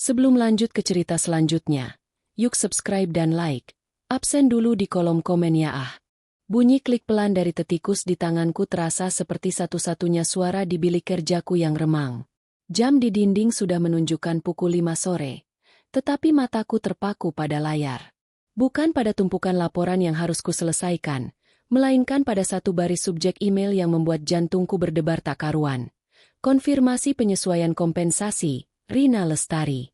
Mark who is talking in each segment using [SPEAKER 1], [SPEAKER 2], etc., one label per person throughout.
[SPEAKER 1] Sebelum lanjut ke cerita selanjutnya, yuk subscribe dan like. Absen dulu di kolom komen ya ah. Bunyi klik pelan dari tetikus di tanganku terasa seperti satu-satunya suara di bilik kerjaku yang remang. Jam di dinding sudah menunjukkan pukul 5 sore, tetapi mataku terpaku pada layar. Bukan pada tumpukan laporan yang harus kuselesaikan, melainkan pada satu baris subjek email yang membuat jantungku berdebar tak karuan. Konfirmasi penyesuaian kompensasi, Rina Lestari.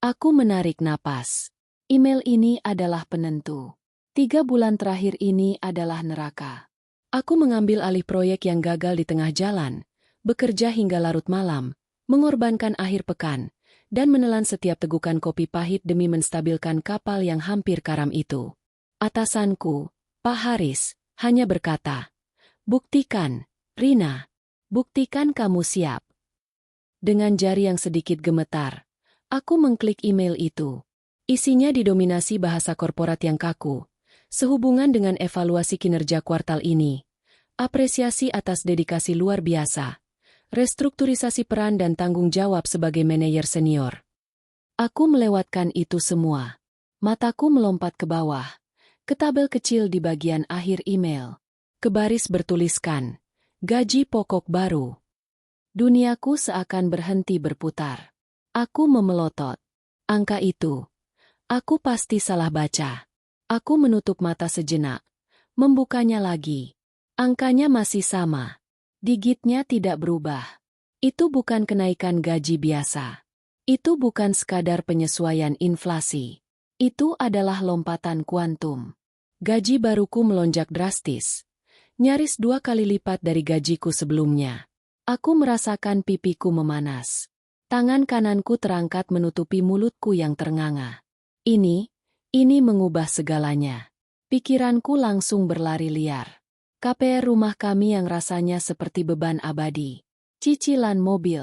[SPEAKER 1] Aku menarik napas. Email ini adalah penentu. 3 bulan terakhir ini adalah neraka. Aku mengambil alih proyek yang gagal di tengah jalan, bekerja hingga larut malam, mengorbankan akhir pekan, dan menelan setiap tegukan kopi pahit demi menstabilkan kapal yang hampir karam itu. Atasanku, Pak Haris, hanya berkata, "Buktikan, Rina. Buktikan kamu siap." Dengan jari yang sedikit gemetar, aku mengklik email itu. Isinya didominasi bahasa korporat yang kaku, sehubungan dengan evaluasi kinerja kuartal ini, apresiasi atas dedikasi luar biasa, restrukturisasi peran dan tanggung jawab sebagai manajer senior. Aku melewatkan itu semua. Mataku melompat ke bawah, ke tabel kecil di bagian akhir email. Ke baris bertuliskan, gaji pokok baru. Duniaku seakan berhenti berputar. Aku memelotot. Angka itu. Aku pasti salah baca. Aku menutup mata sejenak, membukanya lagi. Angkanya masih sama. Digitnya tidak berubah. Itu bukan kenaikan gaji biasa. Itu bukan sekadar penyesuaian inflasi. Itu adalah lompatan kuantum. Gaji baruku melonjak drastis. Nyaris 2 kali lipat dari gajiku sebelumnya. Aku merasakan pipiku memanas. Tangan kananku terangkat menutupi mulutku yang ternganga. Ini mengubah segalanya. Pikiranku langsung berlari liar. KPR rumah kami yang rasanya seperti beban abadi. Cicilan mobil.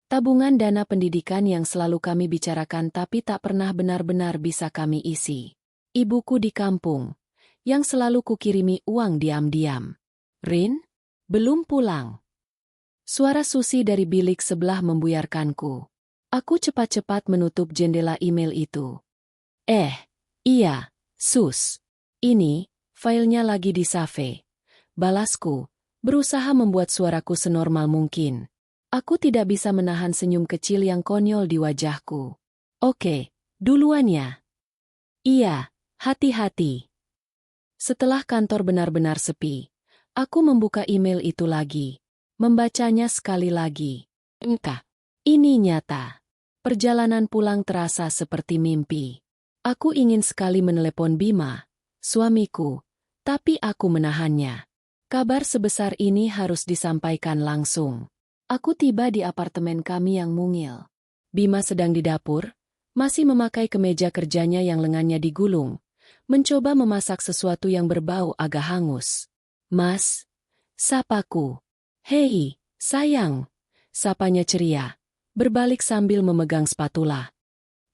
[SPEAKER 1] Tabungan dana pendidikan yang selalu kami bicarakan tapi tak pernah benar-benar bisa kami isi. Ibuku di kampung, yang selalu kukirimi uang diam-diam. "Rin? Belum pulang." Suara Susi dari bilik sebelah membuyarkanku. Aku cepat-cepat menutup jendela email itu. Iya, Sus. Ini, filenya lagi di save. Balasku, berusaha membuat suaraku senormal mungkin. Aku tidak bisa menahan senyum kecil yang konyol di wajahku. "Oke, duluan ya." "Iya, hati-hati." Setelah kantor benar-benar sepi, aku membuka email itu lagi. Membacanya sekali lagi. Ini nyata. Perjalanan pulang terasa seperti mimpi. Aku ingin sekali menelepon Bima, suamiku, tapi aku menahannya. Kabar sebesar ini harus disampaikan langsung. Aku tiba di apartemen kami yang mungil. Bima sedang di dapur, masih memakai kemeja kerjanya yang lengannya digulung, mencoba memasak sesuatu yang berbau agak hangus. "Mas," sapaku. "Hei, sayang," sapanya ceria, berbalik sambil memegang spatula.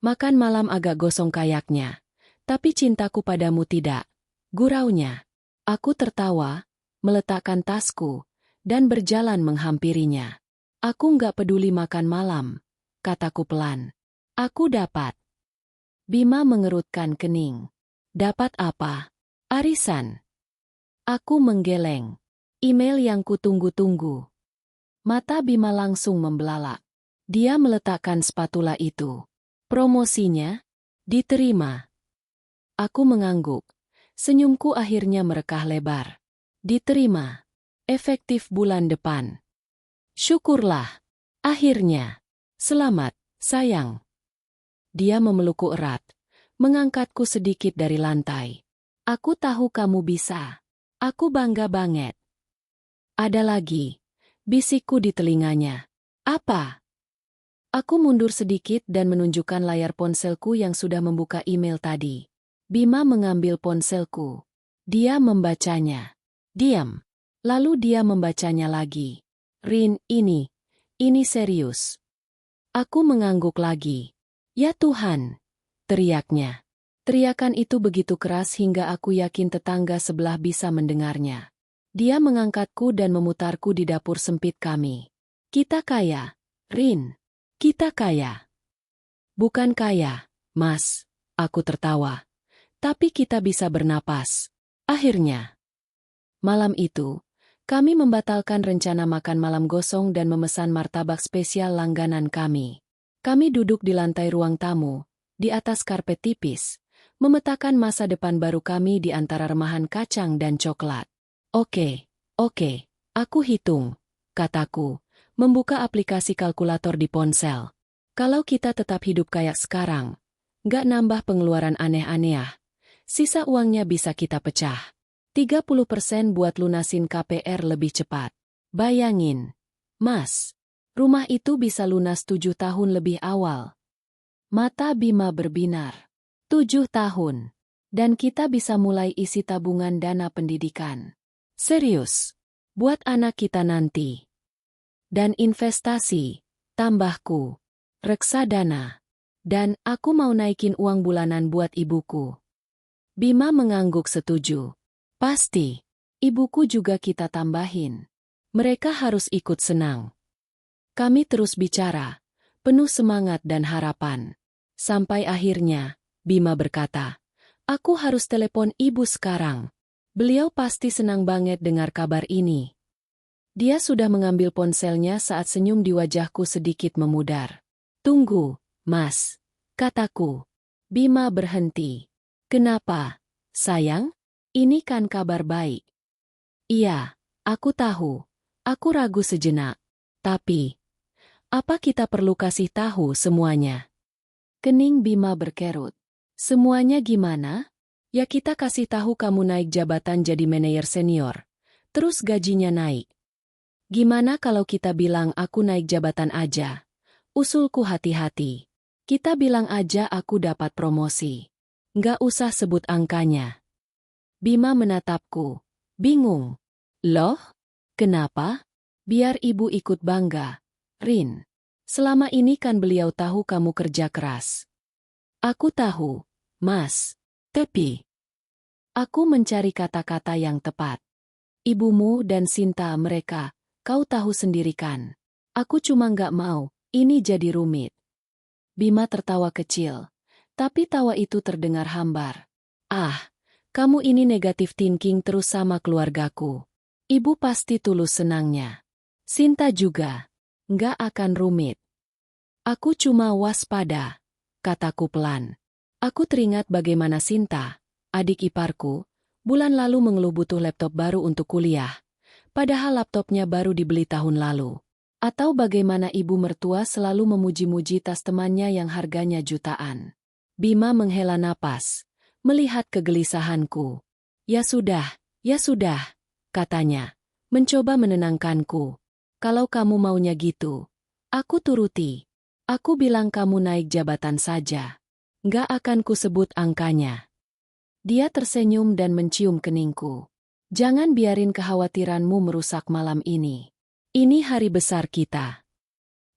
[SPEAKER 1] "Makan malam agak gosong kayaknya, tapi cintaku padamu tidak," guraunya. Aku tertawa, meletakkan tasku, dan berjalan menghampirinya. "Aku nggak peduli makan malam," kataku pelan. "Aku dapat." Bima mengerutkan kening. "Dapat apa?" "Arisan." Aku menggeleng. Email yang kutunggu-tunggu. Mata Bima langsung membelalak. Dia meletakkan spatula itu. "Promosinya? Diterima." Aku mengangguk. Senyumku akhirnya merekah lebar. "Diterima. Efektif bulan depan." "Syukurlah. Akhirnya. Selamat, sayang." Dia memelukku erat, mengangkatku sedikit dari lantai. "Aku tahu kamu bisa. Aku bangga banget." "Ada lagi," bisikku di telinganya. "Apa?" Aku mundur sedikit dan menunjukkan layar ponselku yang sudah membuka email tadi. Bima mengambil ponselku. Dia membacanya. Diam. Lalu dia membacanya lagi. "Rin, ini serius." Aku mengangguk lagi. "Ya Tuhan!" teriaknya. Teriakan itu begitu keras hingga aku yakin tetangga sebelah bisa mendengarnya. Dia mengangkatku dan memutarku di dapur sempit kami. "Kita kaya, Rin. Kita kaya." Bukan kaya, Mas, aku tertawa. Tapi kita bisa bernapas. Akhirnya, malam itu, kami membatalkan rencana makan malam gosong dan memesan martabak spesial langganan kami. Kami duduk di lantai ruang tamu, di atas karpet tipis, memetakan masa depan baru kami di antara remahan kacang dan coklat. Oke, aku hitung, kataku, membuka aplikasi kalkulator di ponsel. Kalau kita tetap hidup kayak sekarang, nggak nambah pengeluaran aneh-aneh, sisa uangnya bisa kita pecah. 30% buat lunasin KPR lebih cepat. Bayangin, Mas, rumah itu bisa lunas 7 tahun lebih awal. Mata Bima berbinar. 7 tahun. Dan kita bisa mulai isi tabungan dana pendidikan. Serius. Buat anak kita nanti. Dan investasi, tambahku. Reksadana. Dan aku mau naikin uang bulanan buat ibuku. Bima mengangguk setuju. Pasti. Ibuku juga kita tambahin. Mereka harus ikut senang. Kami terus bicara, penuh semangat dan harapan. Sampai akhirnya, Bima berkata, aku harus telepon ibu sekarang. Beliau pasti senang banget dengar kabar ini. Dia sudah mengambil ponselnya saat senyum di wajahku sedikit memudar. Tunggu, Mas, kataku. Bima berhenti. Kenapa, sayang? Ini kan kabar baik. Iya, aku tahu. Aku ragu sejenak. Tapi, apa kita perlu kasih tahu semuanya? Kening Bima berkerut. Semuanya gimana? Ya kita kasih tahu kamu naik jabatan jadi manajer senior. Terus gajinya naik. Gimana kalau kita bilang aku naik jabatan aja? Usulku hati-hati. Kita bilang aja aku dapat promosi. Nggak usah sebut angkanya. Bima menatapku. Bingung. Loh? Kenapa? Biar ibu ikut bangga. Rin. Selama ini kan beliau tahu kamu kerja keras. Aku tahu, Mas. Tapi aku mencari kata-kata yang tepat. Ibumu dan Sinta mereka, kau tahu sendiri kan. Aku cuma nggak mau, ini jadi rumit. Bima tertawa kecil. Tapi tawa itu terdengar hambar. Kamu ini negatif thinking terus sama keluargaku. Ibu pasti tulus senangnya. Sinta juga. Nggak akan rumit. Aku cuma waspada, kataku pelan. Aku teringat bagaimana Sinta, adik iparku, bulan lalu mengeluh butuh laptop baru untuk kuliah, padahal laptopnya baru dibeli tahun lalu. Atau bagaimana ibu mertua selalu memuji-muji tas temannya yang harganya jutaan. Bima menghela napas, melihat kegelisahanku. Ya sudah, katanya, mencoba menenangkanku. Kalau kamu maunya gitu, aku turuti. Aku bilang kamu naik jabatan saja. Nggak akan kusebut angkanya. Dia tersenyum dan mencium keningku. Jangan biarin kekhawatiranmu merusak malam ini. Ini hari besar kita.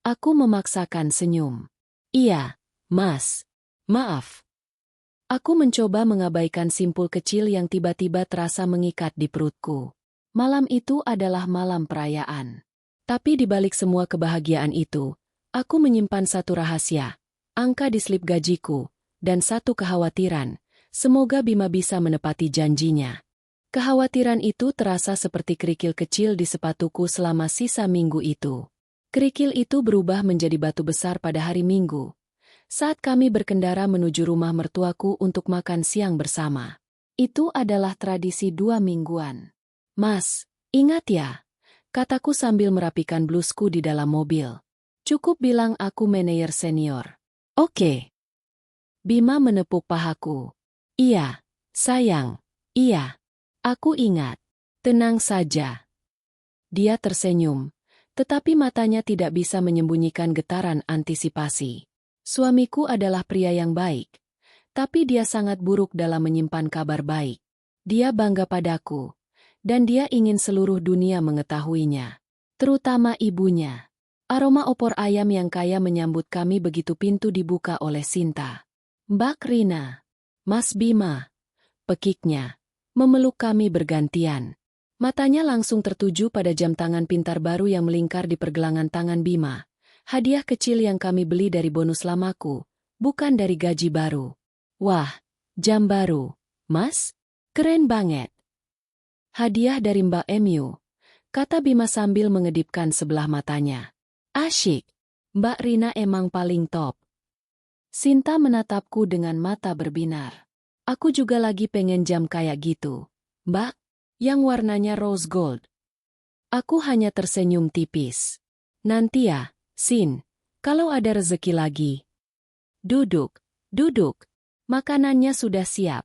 [SPEAKER 1] Aku memaksakan senyum. Iya, Mas. Maaf. Aku mencoba mengabaikan simpul kecil yang tiba-tiba terasa mengikat di perutku. Malam itu adalah malam perayaan. Tapi di balik semua kebahagiaan itu, aku menyimpan satu rahasia, angka di slip gajiku, dan satu kekhawatiran, semoga Bima bisa menepati janjinya. Kekhawatiran itu terasa seperti kerikil kecil di sepatuku selama sisa minggu itu. Kerikil itu berubah menjadi batu besar pada hari Minggu, saat kami berkendara menuju rumah mertuaku untuk makan siang bersama. Itu adalah tradisi 2 mingguan. Mas, ingat ya, kataku sambil merapikan blusku di dalam mobil. Cukup bilang aku manajer senior. Oke. Bima menepuk pahaku. Iya, sayang, iya. Aku ingat. Tenang saja. Dia tersenyum, tetapi matanya tidak bisa menyembunyikan getaran antisipasi. Suamiku adalah pria yang baik, tapi dia sangat buruk dalam menyimpan kabar baik. Dia bangga padaku, dan dia ingin seluruh dunia mengetahuinya, terutama ibunya. Aroma opor ayam yang kaya menyambut kami begitu pintu dibuka oleh Sinta. Mbak Rina, Mas Bima, pekiknya, memeluk kami bergantian. Matanya langsung tertuju pada jam tangan pintar baru yang melingkar di pergelangan tangan Bima. Hadiah kecil yang kami beli dari bonus lamaku, bukan dari gaji baru. Wah, jam baru, Mas? Keren banget. Hadiah dari Mbak Emu, kata Bima sambil mengedipkan sebelah matanya. Asyik, Mbak Rina emang paling top. Sinta menatapku dengan mata berbinar. Aku juga lagi pengen jam kayak gitu, Mbak, yang warnanya rose gold. Aku hanya tersenyum tipis. Nanti ya, Sin, kalau ada rezeki lagi. Duduk, duduk. Makanannya sudah siap.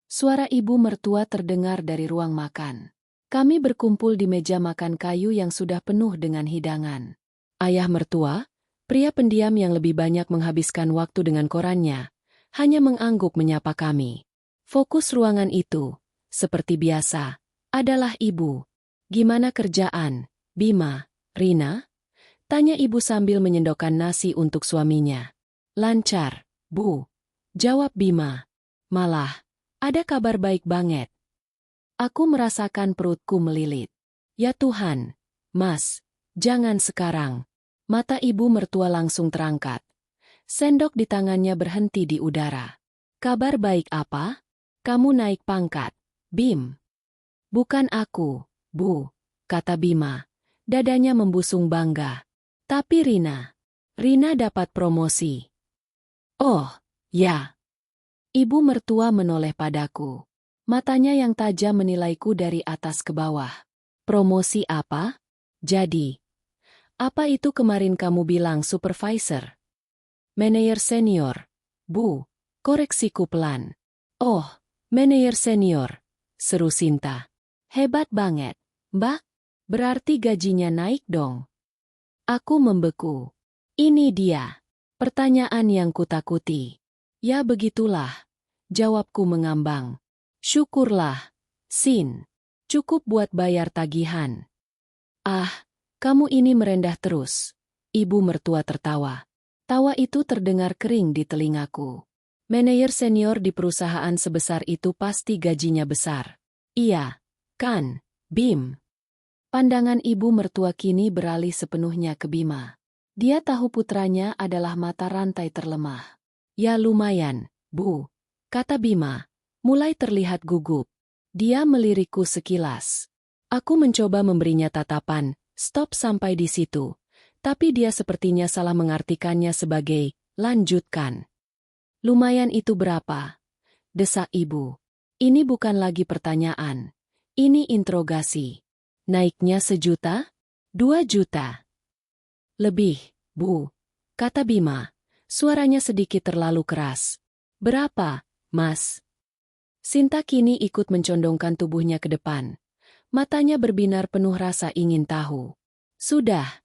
[SPEAKER 1] Suara ibu mertua terdengar dari ruang makan. Kami berkumpul di meja makan kayu yang sudah penuh dengan hidangan. Ayah mertua, pria pendiam yang lebih banyak menghabiskan waktu dengan korannya, hanya mengangguk menyapa kami. Fokus ruangan itu, seperti biasa, adalah ibu. Gimana kerjaan, Bima, Rina? Tanya ibu sambil menyendokkan nasi untuk suaminya. Lancar, Bu. Jawab Bima. Malah, ada kabar baik banget. Aku merasakan perutku melilit. Ya Tuhan, Mas, jangan sekarang. Mata ibu mertua langsung terangkat. Sendok di tangannya berhenti di udara. Kabar baik apa? Kamu naik pangkat, Bim. Bukan aku, Bu, kata Bima. Dadanya membusung bangga. Tapi Rina dapat promosi. Oh, ya. Ibu mertua menoleh padaku. Matanya yang tajam menilaiku dari atas ke bawah. Promosi apa? Jadi, apa itu kemarin kamu bilang supervisor? Manajer senior. Bu, koreksiku pelan. Oh, manajer senior, seru Sinta. Hebat banget, Mbak. Berarti gajinya naik dong. Aku membeku. Ini dia. Pertanyaan yang kutakuti. Ya begitulah. Jawabku mengambang. Syukurlah, Sin. Cukup buat bayar tagihan. Ah, kamu ini merendah terus. Ibu mertua tertawa. Tawa itu terdengar kering di telingaku. Manajer senior di perusahaan sebesar itu pasti gajinya besar. Iya, kan, Bim? Pandangan ibu mertua kini beralih sepenuhnya ke Bima. Dia tahu putranya adalah mata rantai terlemah. Ya lumayan, Bu, kata Bima, mulai terlihat gugup. Dia melirikku sekilas. Aku mencoba memberinya tatapan, stop sampai di situ. Tapi dia sepertinya salah mengartikannya sebagai, lanjutkan. Lumayan itu berapa? Desak ibu. Ini bukan lagi pertanyaan. Ini interogasi. Naiknya 1 juta? 2 juta? Lebih, Bu, kata Bima. Suaranya sedikit terlalu keras. Berapa, Mas? Sinta kini ikut mencondongkan tubuhnya ke depan. Matanya berbinar penuh rasa ingin tahu. Sudah,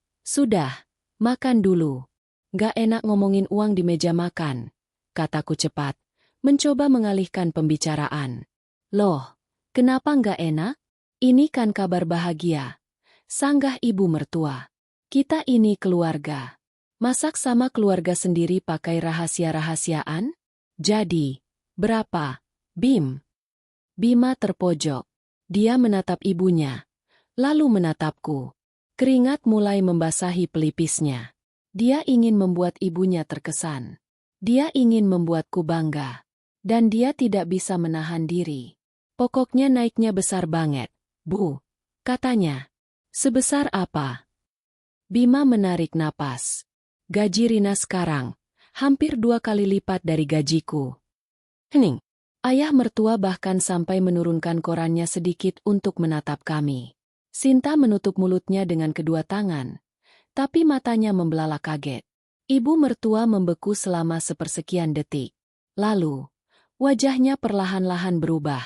[SPEAKER 1] makan dulu. Gak enak ngomongin uang di meja makan, kataku cepat, mencoba mengalihkan pembicaraan. Loh, kenapa gak enak? Ini kan kabar bahagia. Sanggah ibu mertua. Kita ini keluarga. Masak sama keluarga sendiri pakai rahasia-rahasiaan? Jadi, berapa, Bim? Bima terpojok. Dia menatap ibunya, lalu menatapku. Keringat mulai membasahi pelipisnya. Dia ingin membuat ibunya terkesan. Dia ingin membuatku bangga. Dan dia tidak bisa menahan diri. Pokoknya naiknya besar banget, Bu, katanya. Sebesar apa? Bima menarik napas. Gaji Rina sekarang, hampir 2 kali lipat dari gajiku. Hening. Ayah mertua bahkan sampai menurunkan korannya sedikit untuk menatap kami. Sinta menutup mulutnya dengan kedua tangan, tapi matanya membelalak kaget. Ibu mertua membeku selama sepersekian detik. Lalu, wajahnya perlahan-lahan berubah.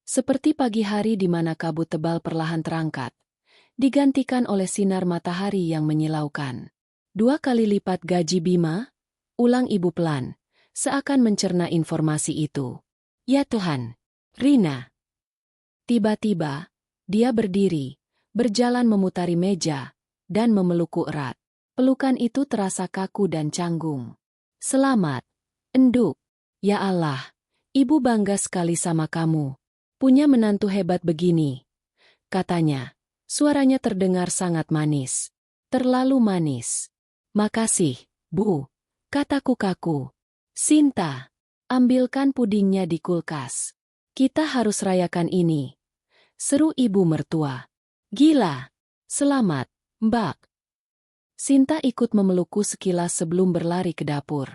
[SPEAKER 1] Seperti pagi hari di mana kabut tebal perlahan terangkat, digantikan oleh sinar matahari yang menyilaukan. 2 kali lipat gaji Bima? Ulang ibu pelan, seakan mencerna informasi itu. Ya Tuhan, Rina. Tiba-tiba, dia berdiri, berjalan memutari meja, dan memelukku erat. Pelukan itu terasa kaku dan canggung. Selamat, Enduk. Ya Allah, ibu bangga sekali sama kamu. Punya menantu hebat begini, katanya. Suaranya terdengar sangat manis. Terlalu manis. Makasih, Bu, kataku kaku. Sinta, ambilkan pudingnya di kulkas. Kita harus rayakan ini, seru ibu mertua. Gila. Selamat, Mbak. Sinta ikut memelukku sekilas sebelum berlari ke dapur.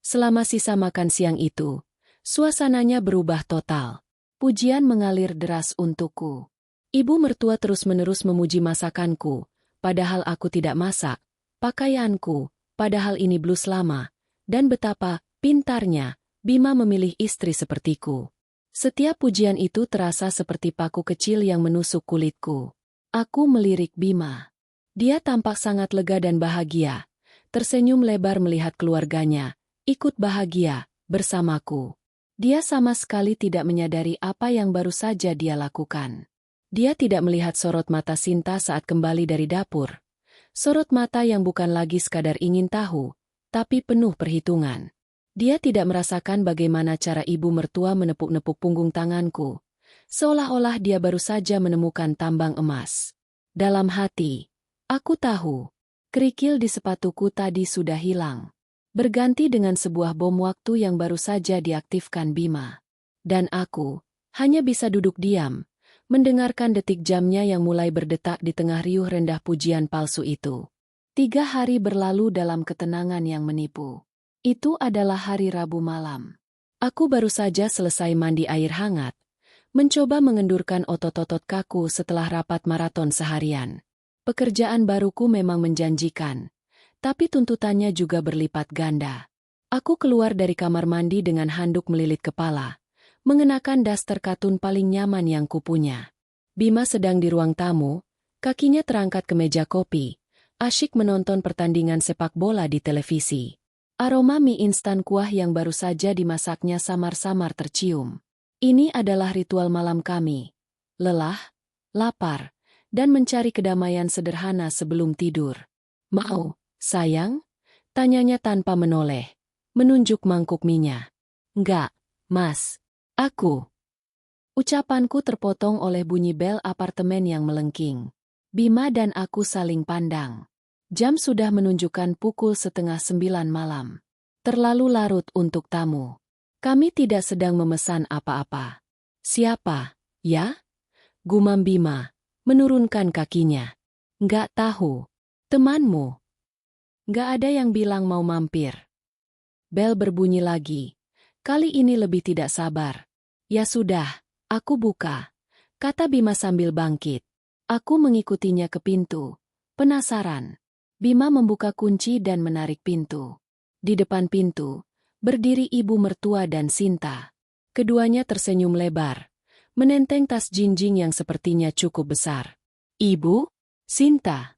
[SPEAKER 1] Selama sisa makan siang itu, suasananya berubah total. Pujian mengalir deras untukku. Ibu mertua terus-menerus memuji masakanku, padahal aku tidak masak, pakaianku, padahal ini blus lama, dan betapa pintarnya Bima memilih istri sepertiku. Setiap pujian itu terasa seperti paku kecil yang menusuk kulitku. Aku melirik Bima. Dia tampak sangat lega dan bahagia, tersenyum lebar melihat keluarganya, ikut bahagia, bersamaku. Dia sama sekali tidak menyadari apa yang baru saja dia lakukan. Dia tidak melihat sorot mata Sinta saat kembali dari dapur. Sorot mata yang bukan lagi sekadar ingin tahu, tapi penuh perhitungan. Dia tidak merasakan bagaimana cara ibu mertua menepuk-nepuk punggung tanganku, seolah-olah dia baru saja menemukan tambang emas. Dalam hati, aku tahu, kerikil di sepatuku tadi sudah hilang. Berganti dengan sebuah bom waktu yang baru saja diaktifkan Bima. Dan aku hanya bisa duduk diam, mendengarkan detik jamnya yang mulai berdetak di tengah riuh rendah pujian palsu itu. 3 hari berlalu dalam ketenangan yang menipu. Itu adalah hari Rabu malam. Aku baru saja selesai mandi air hangat, mencoba mengendurkan otot-otot kaku setelah rapat maraton seharian. Pekerjaan baruku memang menjanjikan, tapi tuntutannya juga berlipat ganda. Aku keluar dari kamar mandi dengan handuk melilit kepala, mengenakan daster katun paling nyaman yang kupunya. Bima sedang di ruang tamu, kakinya terangkat ke meja kopi, asyik menonton pertandingan sepak bola di televisi. Aroma mie instan kuah yang baru saja dimasaknya samar-samar tercium. Ini adalah ritual malam kami. Lelah, lapar, dan mencari kedamaian sederhana sebelum tidur. Mau, sayang? Tanyanya tanpa menoleh, menunjuk mangkuk mie-nya. Enggak, Mas. Aku. Ucapanku terpotong oleh bunyi bel apartemen yang melengking. Bima dan aku saling pandang. Jam sudah menunjukkan pukul 8:30 malam. Terlalu larut untuk tamu. Kami tidak sedang memesan apa-apa. Siapa, ya? Gumam Bima, menurunkan kakinya. Nggak tahu. Temanmu. Nggak ada yang bilang mau mampir. Bel berbunyi lagi. Kali ini lebih tidak sabar. Ya sudah, aku buka, kata Bima sambil bangkit. Aku mengikutinya ke pintu. Penasaran. Bima membuka kunci dan menarik pintu. Di depan pintu, berdiri ibu mertua dan Sinta. Keduanya tersenyum lebar, menenteng tas jinjing yang sepertinya cukup besar. Ibu? Sinta.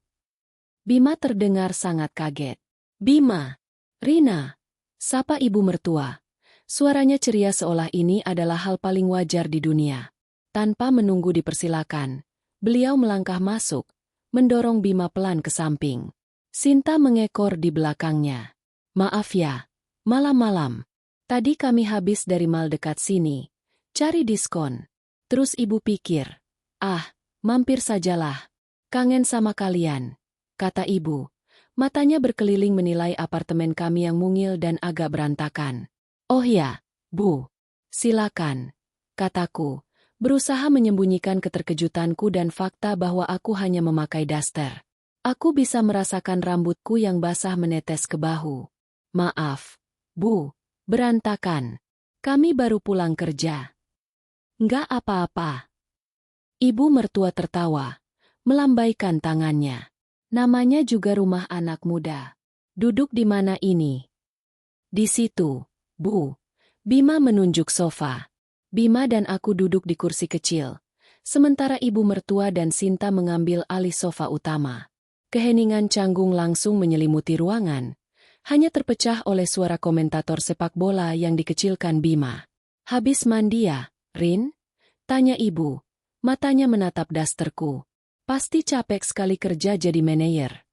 [SPEAKER 1] Bima terdengar sangat kaget. Bima. Rina. Sapa ibu mertua. Suaranya ceria seolah ini adalah hal paling wajar di dunia. Tanpa menunggu dipersilakan, beliau melangkah masuk, mendorong Bima pelan ke samping. Sinta mengekor di belakangnya. Maaf ya, malam-malam. Tadi kami habis dari mal dekat sini. Cari diskon. Terus ibu pikir, mampir sajalah. Kangen sama kalian, kata ibu. Matanya berkeliling menilai apartemen kami yang mungil dan agak berantakan. Oh ya, Bu. Silakan, kataku, berusaha menyembunyikan keterkejutanku dan fakta bahwa aku hanya memakai daster. Aku bisa merasakan rambutku yang basah menetes ke bahu. Maaf, Bu, berantakan. Kami baru pulang kerja. Nggak apa-apa. Ibu mertua tertawa, melambaikan tangannya. Namanya juga rumah anak muda. Duduk di mana ini? Di situ, Bu. Bima menunjuk sofa. Bima dan aku duduk di kursi kecil, sementara ibu mertua dan Sinta mengambil alih sofa utama. Keheningan canggung langsung menyelimuti ruangan, hanya terpecah oleh suara komentator sepak bola yang dikecilkan Bima. Habis mandi ya, Rin? Tanya ibu, matanya menatap dasterku. Pasti capek sekali kerja jadi manajer.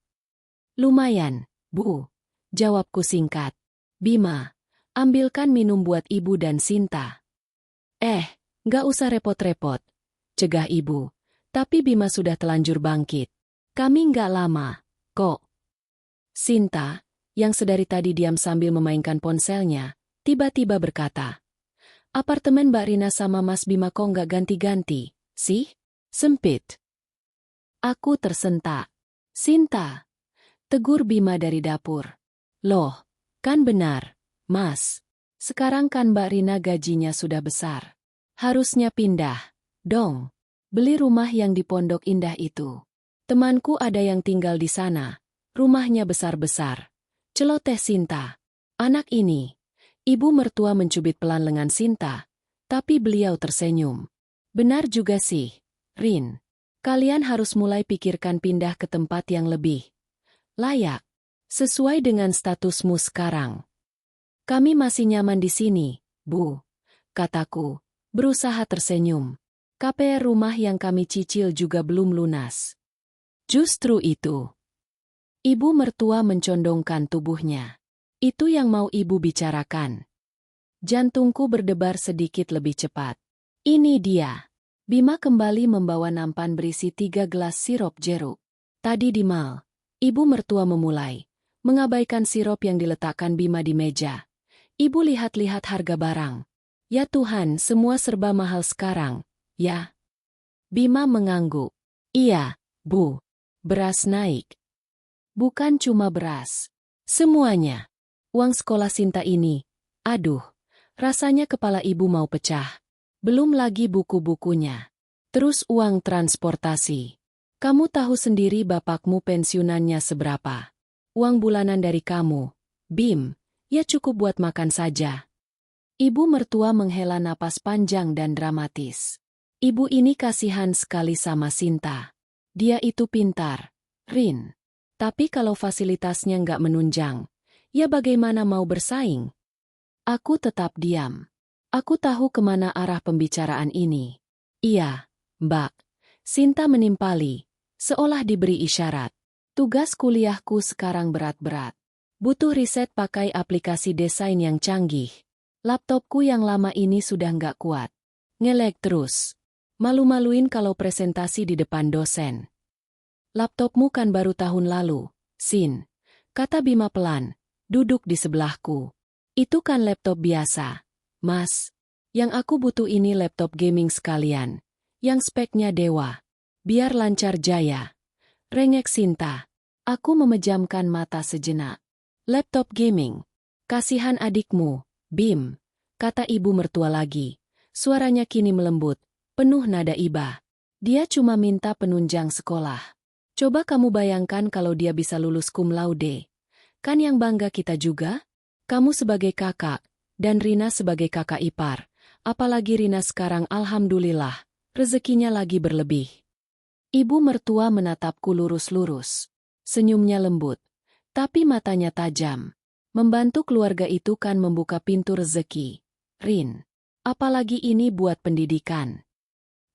[SPEAKER 1] Lumayan, Bu. Jawabku singkat. Bima, ambilkan minum buat ibu dan Sinta. Nggak usah repot-repot, cegah ibu. Tapi Bima sudah telanjur bangkit. Kami nggak lama, kok. Sinta, yang sedari tadi diam sambil memainkan ponselnya, tiba-tiba berkata, "Apartemen Mbak Rina sama Mas Bima kok nggak ganti-ganti, sih? Sempit." Aku tersentak. "Sinta," tegur Bima dari dapur. "Loh, kan benar, Mas. Sekarang kan Mbak Rina gajinya sudah besar. Harusnya pindah, dong. Beli rumah yang di Pondok Indah itu. Temanku ada yang tinggal di sana. Rumahnya besar-besar." Celoteh Sinta. Anak ini. Ibu mertua mencubit pelan lengan Sinta, tapi beliau tersenyum. "Benar juga sih, Rin. Kalian harus mulai pikirkan pindah ke tempat yang lebih layak, sesuai dengan statusmu sekarang." "Kami masih nyaman di sini, Bu," kataku, berusaha tersenyum. "KPR rumah yang kami cicil juga belum lunas." "Justru itu." Ibu mertua mencondongkan tubuhnya. "Itu yang mau ibu bicarakan." Jantungku berdebar sedikit lebih cepat. "Ini dia." Bima kembali membawa nampan berisi 3 gelas sirup jeruk. "Tadi di mal," ibu mertua memulai, mengabaikan sirup yang diletakkan Bima di meja. "Ibu lihat-lihat harga barang. Ya Tuhan, semua serba mahal sekarang, ya." Bima mengangguk. "Iya, Bu. Beras naik." "Bukan cuma beras. Semuanya. Uang sekolah Sinta ini. Aduh, rasanya kepala ibu mau pecah. Belum lagi buku-bukunya. Terus uang transportasi. Kamu tahu sendiri bapakmu pensiunannya seberapa. Uang bulanan dari kamu, Bim, ya cukup buat makan saja." Ibu mertua menghela napas panjang dan dramatis. Ibu ini kasihan sekali sama Sinta. Dia itu pintar, Rin. Tapi kalau fasilitasnya nggak menunjang, ya bagaimana mau bersaing? Aku tetap diam. Aku tahu kemana arah pembicaraan ini. "Iya, Mbak." Sinta menimpali, seolah diberi isyarat. "Tugas kuliahku sekarang berat-berat. Butuh riset pakai aplikasi desain yang canggih. Laptopku yang lama ini sudah nggak kuat. Ngelek terus. Malu-maluin kalau presentasi di depan dosen." "Laptopmu kan baru tahun lalu, Sin," kata Bima pelan, duduk di sebelahku. "Itu kan laptop biasa, Mas. Yang aku butuh ini laptop gaming sekalian. Yang speknya dewa. Biar lancar jaya." Rengek Sinta. Aku memejamkan mata sejenak. "Laptop gaming. Kasihan adikmu, Bim," kata ibu mertua lagi. Suaranya kini melembut, penuh nada iba. "Dia cuma minta penunjang sekolah. Coba kamu bayangkan kalau dia bisa lulus cum laude. Kan yang bangga kita juga? Kamu sebagai kakak, dan Rina sebagai kakak ipar. Apalagi Rina sekarang alhamdulillah, rezekinya lagi berlebih." Ibu mertua menatapku lurus-lurus. Senyumnya lembut, tapi matanya tajam. "Membantu keluarga itu kan membuka pintu rezeki, Rin. Apalagi ini buat pendidikan."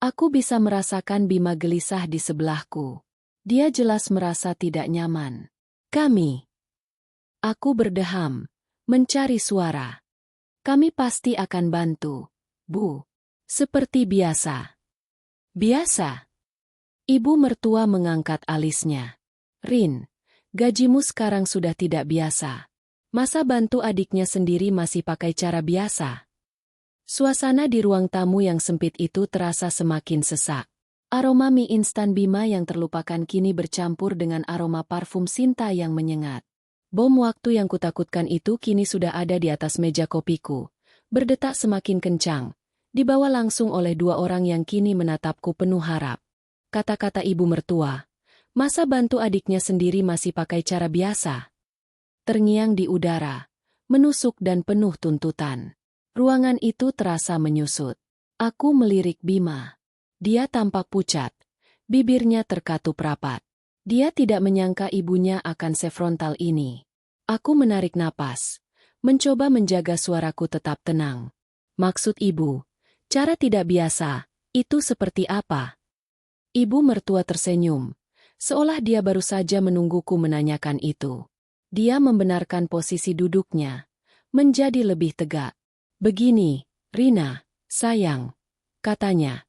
[SPEAKER 1] Aku bisa merasakan Bima gelisah di sebelahku. Dia jelas merasa tidak nyaman. "Kami." Aku berdeham, mencari suara. "Kami pasti akan bantu, Bu. Seperti biasa." "Biasa?" Ibu mertua mengangkat alisnya. "Rin, gajimu sekarang sudah tidak biasa. Masa bantu adiknya sendiri masih pakai cara biasa?" Suasana di ruang tamu yang sempit itu terasa semakin sesak. Aroma mie instan Bima yang terlupakan kini bercampur dengan aroma parfum Sinta yang menyengat. Bom waktu yang kutakutkan itu kini sudah ada di atas meja kopiku. Berdetak semakin kencang, dibawa langsung oleh 2 orang yang kini menatapku penuh harap. Kata-kata ibu mertua, "Masa bantu adiknya sendiri masih pakai cara biasa?" Terngiang di udara, menusuk dan penuh tuntutan. Ruangan itu terasa menyusut. Aku melirik Bima. Dia tampak pucat, bibirnya terkatup rapat. Dia tidak menyangka ibunya akan sefrontal ini. Aku menarik napas, mencoba menjaga suaraku tetap tenang. "Maksud ibu, cara tidak biasa, itu seperti apa?" Ibu mertua tersenyum, seolah dia baru saja menungguku menanyakan itu. Dia membenarkan posisi duduknya, menjadi lebih tegak. "Begini, Rina, sayang," katanya.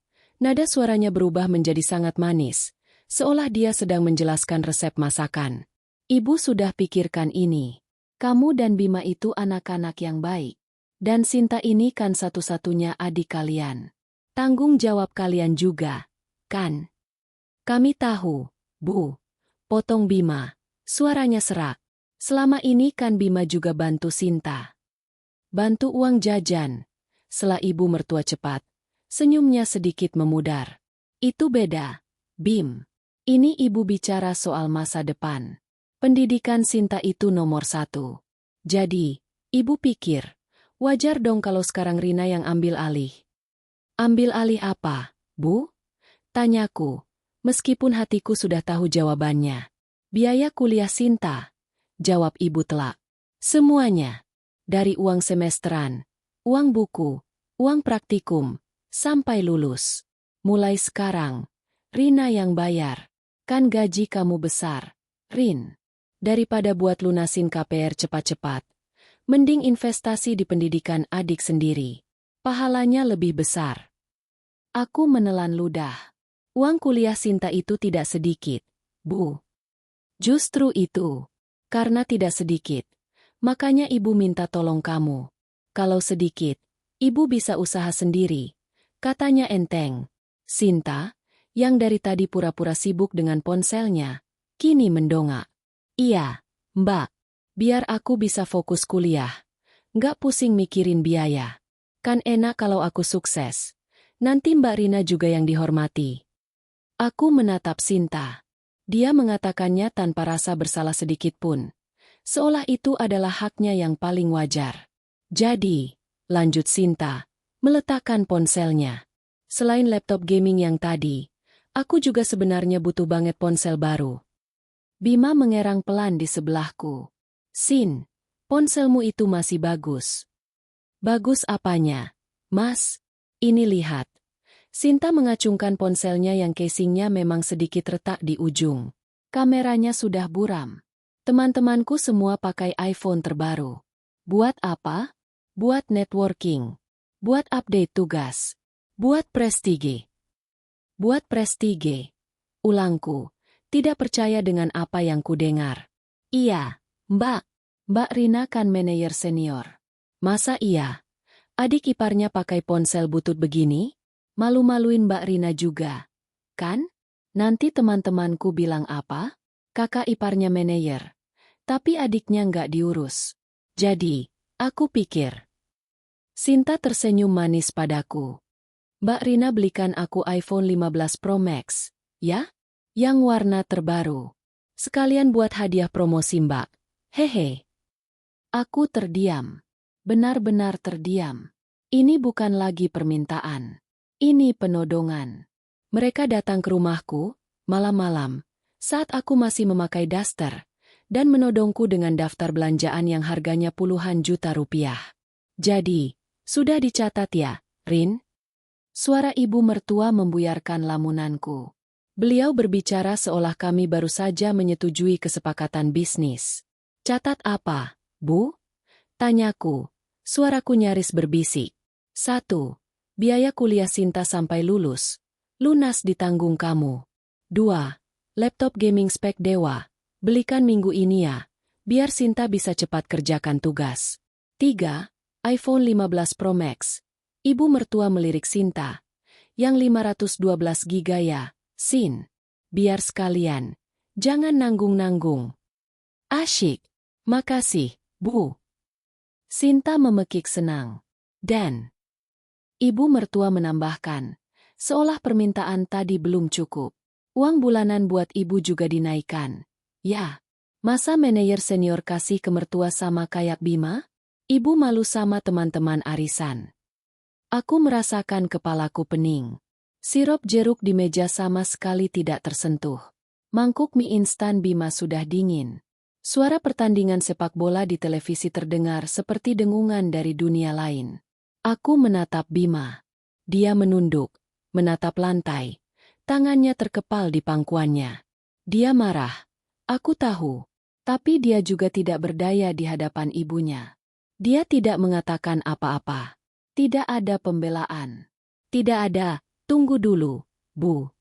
[SPEAKER 1] Nada suaranya berubah menjadi sangat manis, seolah dia sedang menjelaskan resep masakan. "Ibu sudah pikirkan ini. Kamu dan Bima itu anak-anak yang baik. Dan Sinta ini kan satu-satunya adik kalian. Tanggung jawab kalian juga, kan? Kami tahu, Bu. Potong Bima. Suaranya serak. Selama ini kan Bima juga bantu Sinta. Bantu uang jajan. Setelah ibu mertua cepat. Senyumnya sedikit memudar. Itu beda, Bim. Ini ibu bicara soal masa depan. Pendidikan Sinta itu nomor 1. Jadi, ibu pikir, wajar dong kalau sekarang Rina yang ambil alih. Ambil alih apa, Bu? Tanyaku, meskipun hatiku sudah tahu jawabannya. Biaya kuliah Sinta. Jawab ibu telak. Semuanya. Dari uang semesteran, uang buku, uang praktikum, sampai lulus. Mulai sekarang, Rina yang bayar. Kan gaji kamu besar, Rin. Daripada buat lunasin KPR cepat-cepat. Mending investasi di pendidikan adik sendiri. Pahalanya lebih besar. Aku menelan ludah. Uang kuliah Sinta itu tidak sedikit, Bu. Justru itu. Karena tidak sedikit. Makanya ibu minta tolong kamu. Kalau sedikit, ibu bisa usaha sendiri. Katanya enteng. Sinta, yang dari tadi pura-pura sibuk dengan ponselnya, kini mendongak. Iya, Mbak. Biar aku bisa fokus kuliah. Nggak pusing mikirin biaya. Kan enak kalau aku sukses. Nanti Mbak Rina juga yang dihormati. Aku menatap Sinta. Dia mengatakannya tanpa rasa bersalah sedikit pun. Seolah itu adalah haknya yang paling wajar. Jadi, lanjut Sinta, meletakkan ponselnya. Selain laptop gaming yang tadi, aku juga sebenarnya butuh banget ponsel baru. Bima mengerang pelan di sebelahku. Sin, ponselmu itu masih bagus. Bagus apanya? Mas, ini lihat. Sinta mengacungkan ponselnya yang casingnya memang sedikit retak di ujung. Kameranya sudah buram. Teman-temanku semua pakai iPhone terbaru. Buat apa? Buat networking. Buat update tugas. Buat prestige. Buat prestige. Ulangku, tidak percaya dengan apa yang kudengar. Iya, Mbak. Mbak Rina kan manajer senior. Masa iya? Adik iparnya pakai ponsel butut begini? Malu-maluin Mbak Rina juga. Kan? Nanti teman-temanku bilang apa? Kakak iparnya manajer. Tapi adiknya nggak diurus. Jadi, aku pikir. Sinta tersenyum manis padaku. Mbak Rina belikan aku iPhone 15 Pro Max, ya? Yang warna terbaru. Sekalian buat hadiah promosi Mbak. Hehe. Aku terdiam. Benar-benar terdiam. Ini bukan lagi permintaan. Ini penodongan. Mereka datang ke rumahku, malam-malam, saat aku masih memakai daster, dan menodongku dengan daftar belanjaan yang harganya puluhan juta rupiah. Jadi, sudah dicatat ya, Rin? Suara ibu mertua membuyarkan lamunanku. Beliau berbicara seolah kami baru saja menyetujui kesepakatan bisnis. Catat apa, Bu? Tanyaku. Suaraku nyaris berbisik. 1. Biaya kuliah Sinta sampai lulus. Lunas ditanggung kamu. 2. Laptop gaming spek dewa. Belikan minggu ini ya. Biar Sinta bisa cepat kerjakan tugas. 3. iPhone 15 Pro Max. Ibu mertua melirik Sinta. Yang 512 giga ya, Sin. Biar sekalian. Jangan nanggung-nanggung. Asyik. Makasih, Bu. Sinta memekik senang. Dan ibu mertua menambahkan, seolah permintaan tadi belum cukup. Uang bulanan buat ibu juga dinaikkan. Ya, masa manajer senior kasih ke mertua sama kayak Bima? Ibu malu sama teman-teman arisan. Aku merasakan kepalaku pening. Sirup jeruk di meja sama sekali tidak tersentuh. Mangkuk mie instan Bima sudah dingin. Suara pertandingan sepak bola di televisi terdengar seperti dengungan dari dunia lain. Aku menatap Bima. Dia menunduk, menatap lantai. Tangannya terkepal di pangkuannya. Dia marah. Aku tahu. Tapi dia juga tidak berdaya di hadapan ibunya. Dia tidak mengatakan apa-apa. Tidak ada pembelaan. Tidak ada, tunggu dulu, Bu.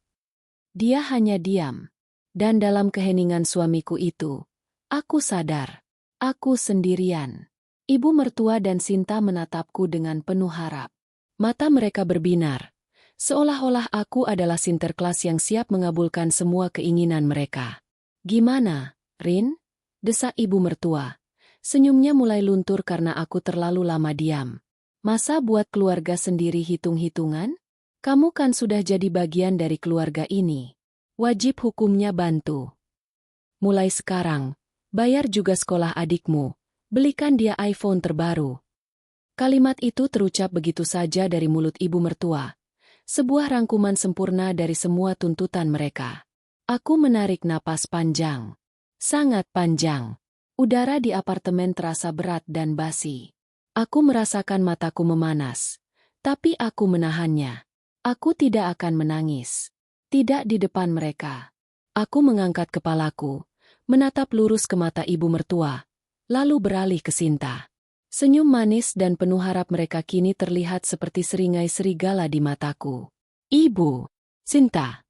[SPEAKER 1] Dia hanya diam. Dan dalam keheningan suamiku itu, aku sadar. Aku sendirian. Ibu mertua dan Sinta menatapku dengan penuh harap. Mata mereka berbinar, seolah-olah aku adalah Sinterklas yang siap mengabulkan semua keinginan mereka. Gimana, Rin? Desak ibu mertua. Senyumnya mulai luntur karena aku terlalu lama diam. Masa buat keluarga sendiri hitung-hitungan? Kamu kan sudah jadi bagian dari keluarga ini. Wajib hukumnya bantu. Mulai sekarang, bayar juga sekolah adikmu. Belikan dia iPhone terbaru. Kalimat itu terucap begitu saja dari mulut ibu mertua. Sebuah rangkuman sempurna dari semua tuntutan mereka. Aku menarik napas panjang. Sangat panjang. Udara di apartemen terasa berat dan basi. Aku merasakan mataku memanas. Tapi aku menahannya. Aku tidak akan menangis. Tidak di depan mereka. Aku mengangkat kepalaku, menatap lurus ke mata ibu mertua, lalu beralih ke Sinta. Senyum manis dan penuh harap mereka kini terlihat seperti seringai serigala di mataku. Ibu, Sinta,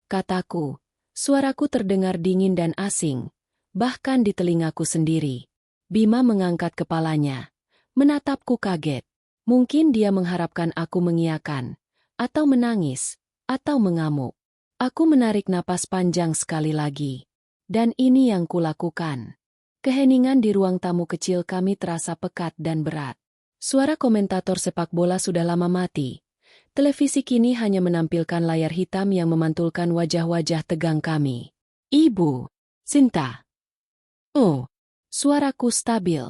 [SPEAKER 1] kataku. Suaraku terdengar dingin dan asing, bahkan di telingaku sendiri. Bima mengangkat kepalanya, menatapku kaget. Mungkin dia mengharapkan aku mengiyakan, atau menangis, atau mengamuk. Aku menarik napas panjang sekali lagi. Dan ini yang kulakukan. Keheningan di ruang tamu kecil kami terasa pekat dan berat. Suara komentator sepak bola sudah lama mati. Televisi kini hanya menampilkan layar hitam yang memantulkan wajah-wajah tegang kami. Ibu, Sinta. Oh, suaraku stabil.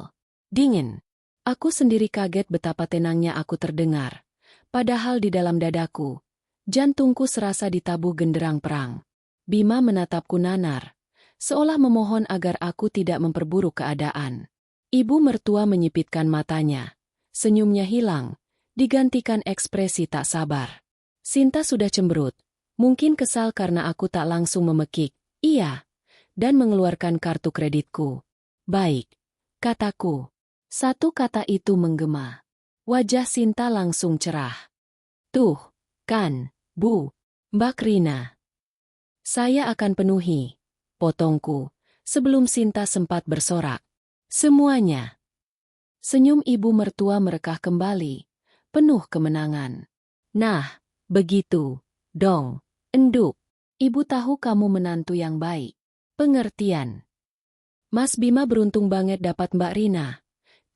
[SPEAKER 1] Dingin. Aku sendiri kaget betapa tenangnya aku terdengar. Padahal di dalam dadaku, jantungku serasa ditabuh genderang perang. Bima menatapku nanar, seolah memohon agar aku tidak memperburuk keadaan. Ibu mertua menyipitkan matanya. Senyumnya hilang, digantikan ekspresi tak sabar. Sinta sudah cemberut, mungkin kesal karena aku tak langsung memekik, iya, dan mengeluarkan kartu kreditku. Baik, kataku. Satu kata itu menggema. Wajah Sinta langsung cerah. Tuh, kan, Bu, Mbak Rina. Saya akan penuhi, potongku, sebelum Sinta sempat bersorak. Semuanya. Senyum ibu mertua merekah kembali, penuh kemenangan. Nah, begitu, dong, enduk. Ibu tahu kamu menantu yang baik. Pengertian. Mas Bima beruntung banget dapat Mbak Rina.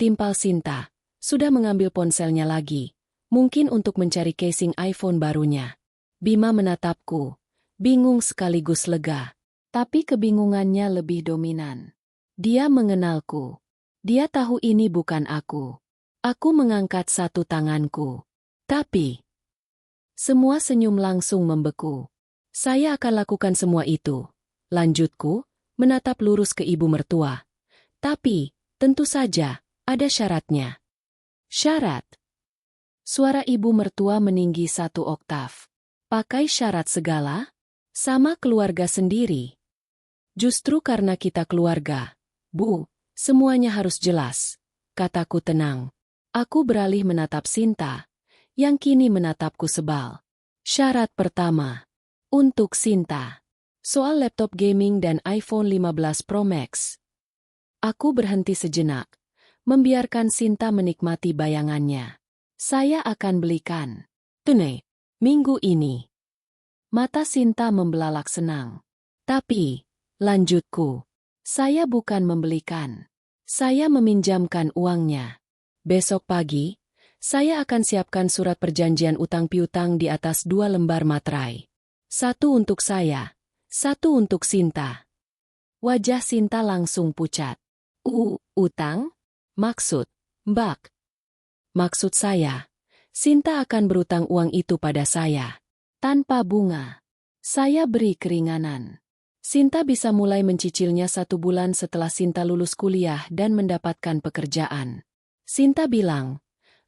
[SPEAKER 1] Timpal Sinta, sudah mengambil ponselnya lagi, mungkin untuk mencari casing iPhone barunya. Bima menatapku, bingung sekaligus lega. Tapi kebingungannya lebih dominan. Dia mengenalku. Dia tahu ini bukan aku. Aku mengangkat satu tanganku. Tapi, semua senyum langsung membeku. Saya akan lakukan semua itu. Lanjutku, menatap lurus ke ibu mertua. Tapi, tentu saja, ada syaratnya. Syarat? Suara ibu mertua meninggi satu oktav. Pakai syarat segala? Sama keluarga sendiri. Justru karena kita keluarga, Bu, semuanya harus jelas, kataku tenang. Aku beralih menatap Sinta, yang kini menatapku sebal. Syarat pertama. Untuk Sinta. Soal laptop gaming dan iPhone 15 Pro Max. Aku berhenti sejenak, membiarkan Sinta menikmati bayangannya. Saya akan belikan. Tunai, minggu ini. Mata Sinta membelalak senang. Tapi, lanjutku, saya bukan membelikan. Saya meminjamkan uangnya. Besok pagi, saya akan siapkan surat perjanjian utang piutang di atas 2 lembar materai. Satu untuk saya, satu untuk Sinta. Wajah Sinta langsung pucat. Utang? Maksud, Mbak. Maksud saya, Sinta akan berutang uang itu pada saya. Tanpa bunga. Saya beri keringanan. Sinta bisa mulai mencicilnya 1 bulan setelah Sinta lulus kuliah dan mendapatkan pekerjaan. Sinta bilang,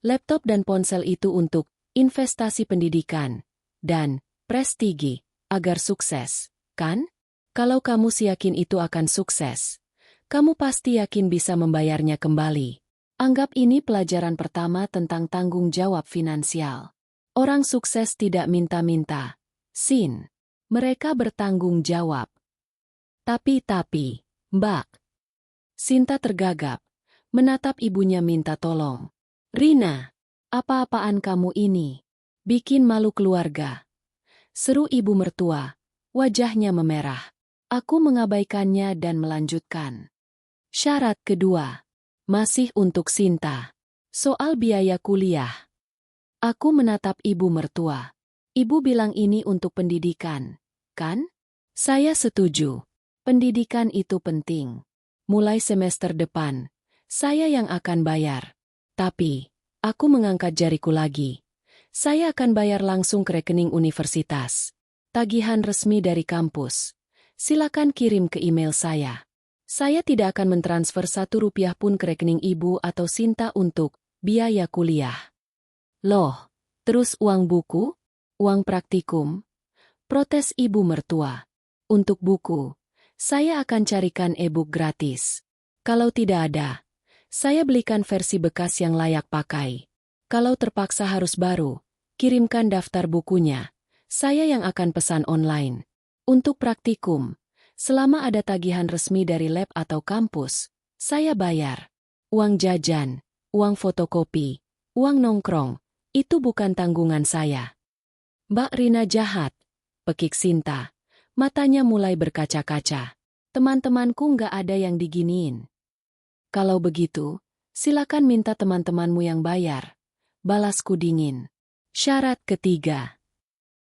[SPEAKER 1] laptop dan ponsel itu untuk investasi pendidikan dan prestigi agar sukses, kan? Kalau kamu yakin itu akan sukses, kamu pasti yakin bisa membayarnya kembali. Anggap ini pelajaran pertama tentang tanggung jawab finansial. Orang sukses tidak minta-minta. Sin. Mereka bertanggung jawab. Tapi, Mbak. Sinta tergagap. menatap ibunya minta tolong. "Rina, apa-apaan kamu ini? Bikin malu keluarga," seru ibu mertua, wajahnya memerah. Aku mengabaikannya dan melanjutkan. "Syarat kedua, masih untuk Sinta. Soal biaya kuliah." Aku menatap ibu mertua. "Ibu bilang ini untuk pendidikan, kan?" "Saya setuju. Pendidikan itu penting. Mulai semester depan, saya yang akan bayar. Tapi, aku mengangkat jariku lagi. Saya akan bayar langsung ke rekening universitas. Tagihan resmi dari kampus. Silakan kirim ke email saya. Saya tidak akan mentransfer 1 rupiah pun ke rekening ibu atau Sinta untuk biaya kuliah." "Loh, terus uang buku? Uang praktikum?" protes ibu mertua. "Untuk buku, saya akan carikan e-book gratis. Kalau tidak ada, saya belikan versi bekas yang layak pakai. Kalau terpaksa harus baru, kirimkan daftar bukunya. Saya yang akan pesan online. Untuk praktikum, selama ada tagihan resmi dari lab atau kampus, saya bayar. Uang jajan, uang fotokopi, uang nongkrong, itu bukan tanggungan saya." "Mbak Rina jahat," pekik Sinta. Matanya mulai berkaca-kaca. "Teman-temanku nggak ada yang diginiin." "Kalau begitu, silakan minta teman-temanmu yang bayar," balasku dingin. Syarat ketiga.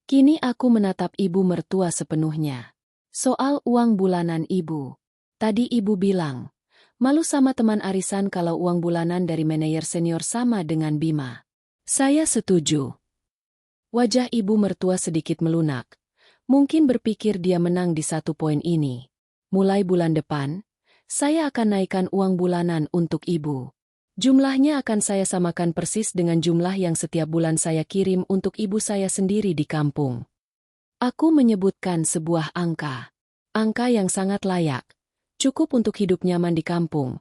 [SPEAKER 1] Kini aku menatap ibu mertua sepenuhnya. "Soal uang bulanan ibu. Tadi ibu bilang, malu sama teman arisan kalau uang bulanan dari manajer senior sama dengan Bima." "Saya setuju." Wajah ibu mertua sedikit melunak. Mungkin berpikir dia menang di 1 poin ini. "Mulai bulan depan, saya akan naikkan uang bulanan untuk ibu. Jumlahnya akan saya samakan persis dengan jumlah yang setiap bulan saya kirim untuk ibu saya sendiri di kampung." Aku menyebutkan sebuah angka. Angka yang sangat layak. Cukup untuk hidup nyaman di kampung.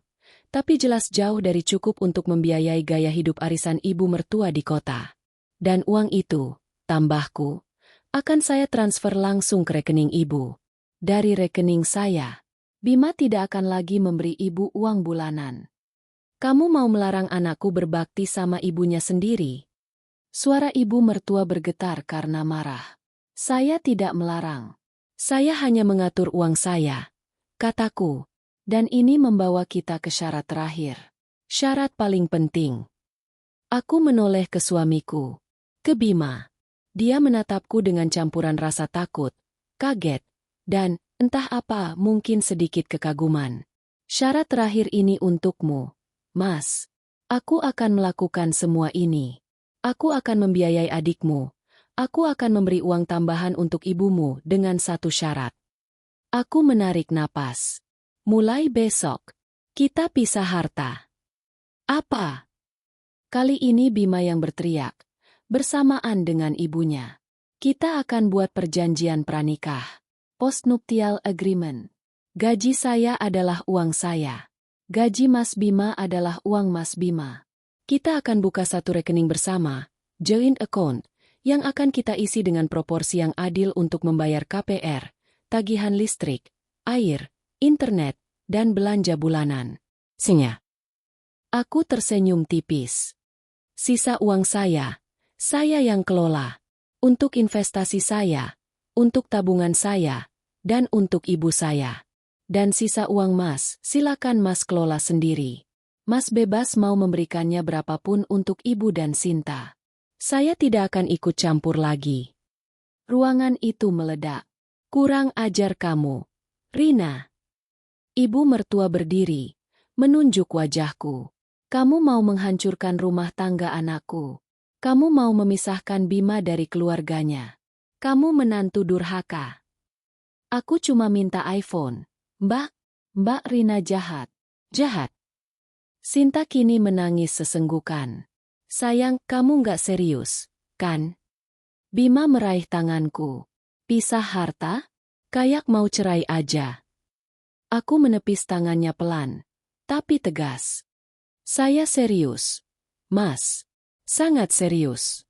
[SPEAKER 1] Tapi jelas jauh dari cukup untuk membiayai gaya hidup arisan ibu mertua di kota. Dan uang itu, tambahku, akan saya transfer langsung ke rekening ibu. Dari rekening saya, Bima tidak akan lagi memberi ibu uang bulanan. "Kamu mau melarang anakku berbakti sama ibunya sendiri?" Suara ibu mertua bergetar karena marah. "Saya tidak melarang. Saya hanya mengatur uang saya," kataku. Dan ini membawa kita ke syarat terakhir. Syarat paling penting. Aku menoleh ke suamiku, ke Bima. Dia menatapku dengan campuran rasa takut, kaget, dan, entah apa, mungkin sedikit kekaguman. "Syarat terakhir ini untukmu, Mas. Aku akan melakukan semua ini. Aku akan membiayai adikmu. Aku akan memberi uang tambahan untuk ibumu dengan satu syarat." Aku menarik napas. "Mulai besok, kita pisah harta." "Apa?" Kali ini Bima yang berteriak, bersamaan dengan ibunya. "Kita akan buat perjanjian pranikah. Postnuptial agreement. Gaji saya adalah uang saya. Gaji Mas Bima adalah uang Mas Bima. Kita akan buka satu rekening bersama, joint account, yang akan kita isi dengan proporsi yang adil untuk membayar KPR, tagihan listrik, air, internet, dan belanja bulanan." Singa. Aku tersenyum tipis. Sisa uang saya yang kelola. Untuk investasi saya, untuk tabungan saya, dan untuk ibu saya. Dan sisa uang Mas, silakan Mas kelola sendiri. Mas bebas mau memberikannya berapapun untuk ibu dan Sinta. Saya tidak akan ikut campur lagi." Ruangan itu meledak. "Kurang ajar kamu, Rina." Ibu mertua berdiri, menunjuk wajahku. "Kamu mau menghancurkan rumah tangga anakku. Kamu mau memisahkan Bima dari keluarganya. Kamu menantu durhaka." "Aku cuma minta iPhone, Mbak." Mbak Rina jahat. Jahat. Sinta kini menangis sesenggukan. "Sayang, kamu nggak serius, kan?" Bima meraih tanganku. "Pisah harta? Kayak mau cerai aja." Aku menepis tangannya pelan, tapi tegas. "Saya serius, Mas. Sangat serius."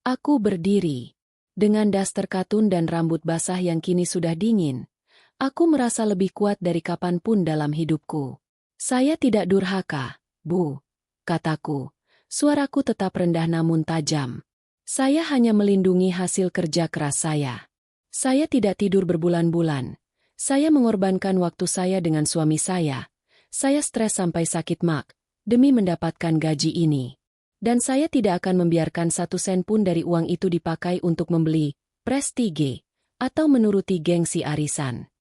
[SPEAKER 1] Aku berdiri. Dengan daster katun dan rambut basah yang kini sudah dingin, aku merasa lebih kuat dari kapanpun dalam hidupku. Saya tidak durhaka, Bu, kataku. Suaraku tetap rendah namun tajam. Saya hanya melindungi hasil kerja keras saya. Saya tidak tidur berbulan-bulan. Saya mengorbankan waktu saya dengan suami saya. Saya stres sampai sakit mak, demi mendapatkan gaji ini. Dan saya tidak akan membiarkan 1 sen pun dari uang itu dipakai untuk membeli prestige atau menuruti gengsi arisan.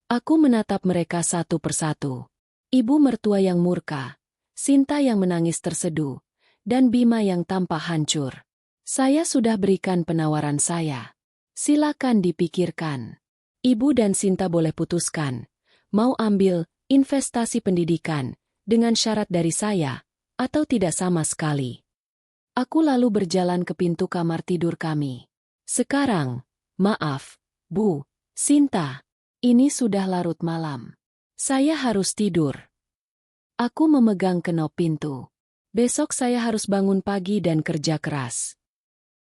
[SPEAKER 1] Aku menatap mereka satu persatu. Ibu mertua yang murka, Sinta yang menangis terseduh, dan Bima yang tampak hancur. Saya sudah berikan penawaran saya. Silakan dipikirkan. Ibu dan Sinta boleh putuskan, mau ambil investasi pendidikan dengan syarat dari saya, atau tidak sama sekali. Aku lalu berjalan ke pintu kamar tidur kami. Sekarang, maaf, Bu, Sinta, ini sudah larut malam. Saya harus tidur. Aku memegang kenop pintu. Besok saya harus bangun pagi dan kerja keras.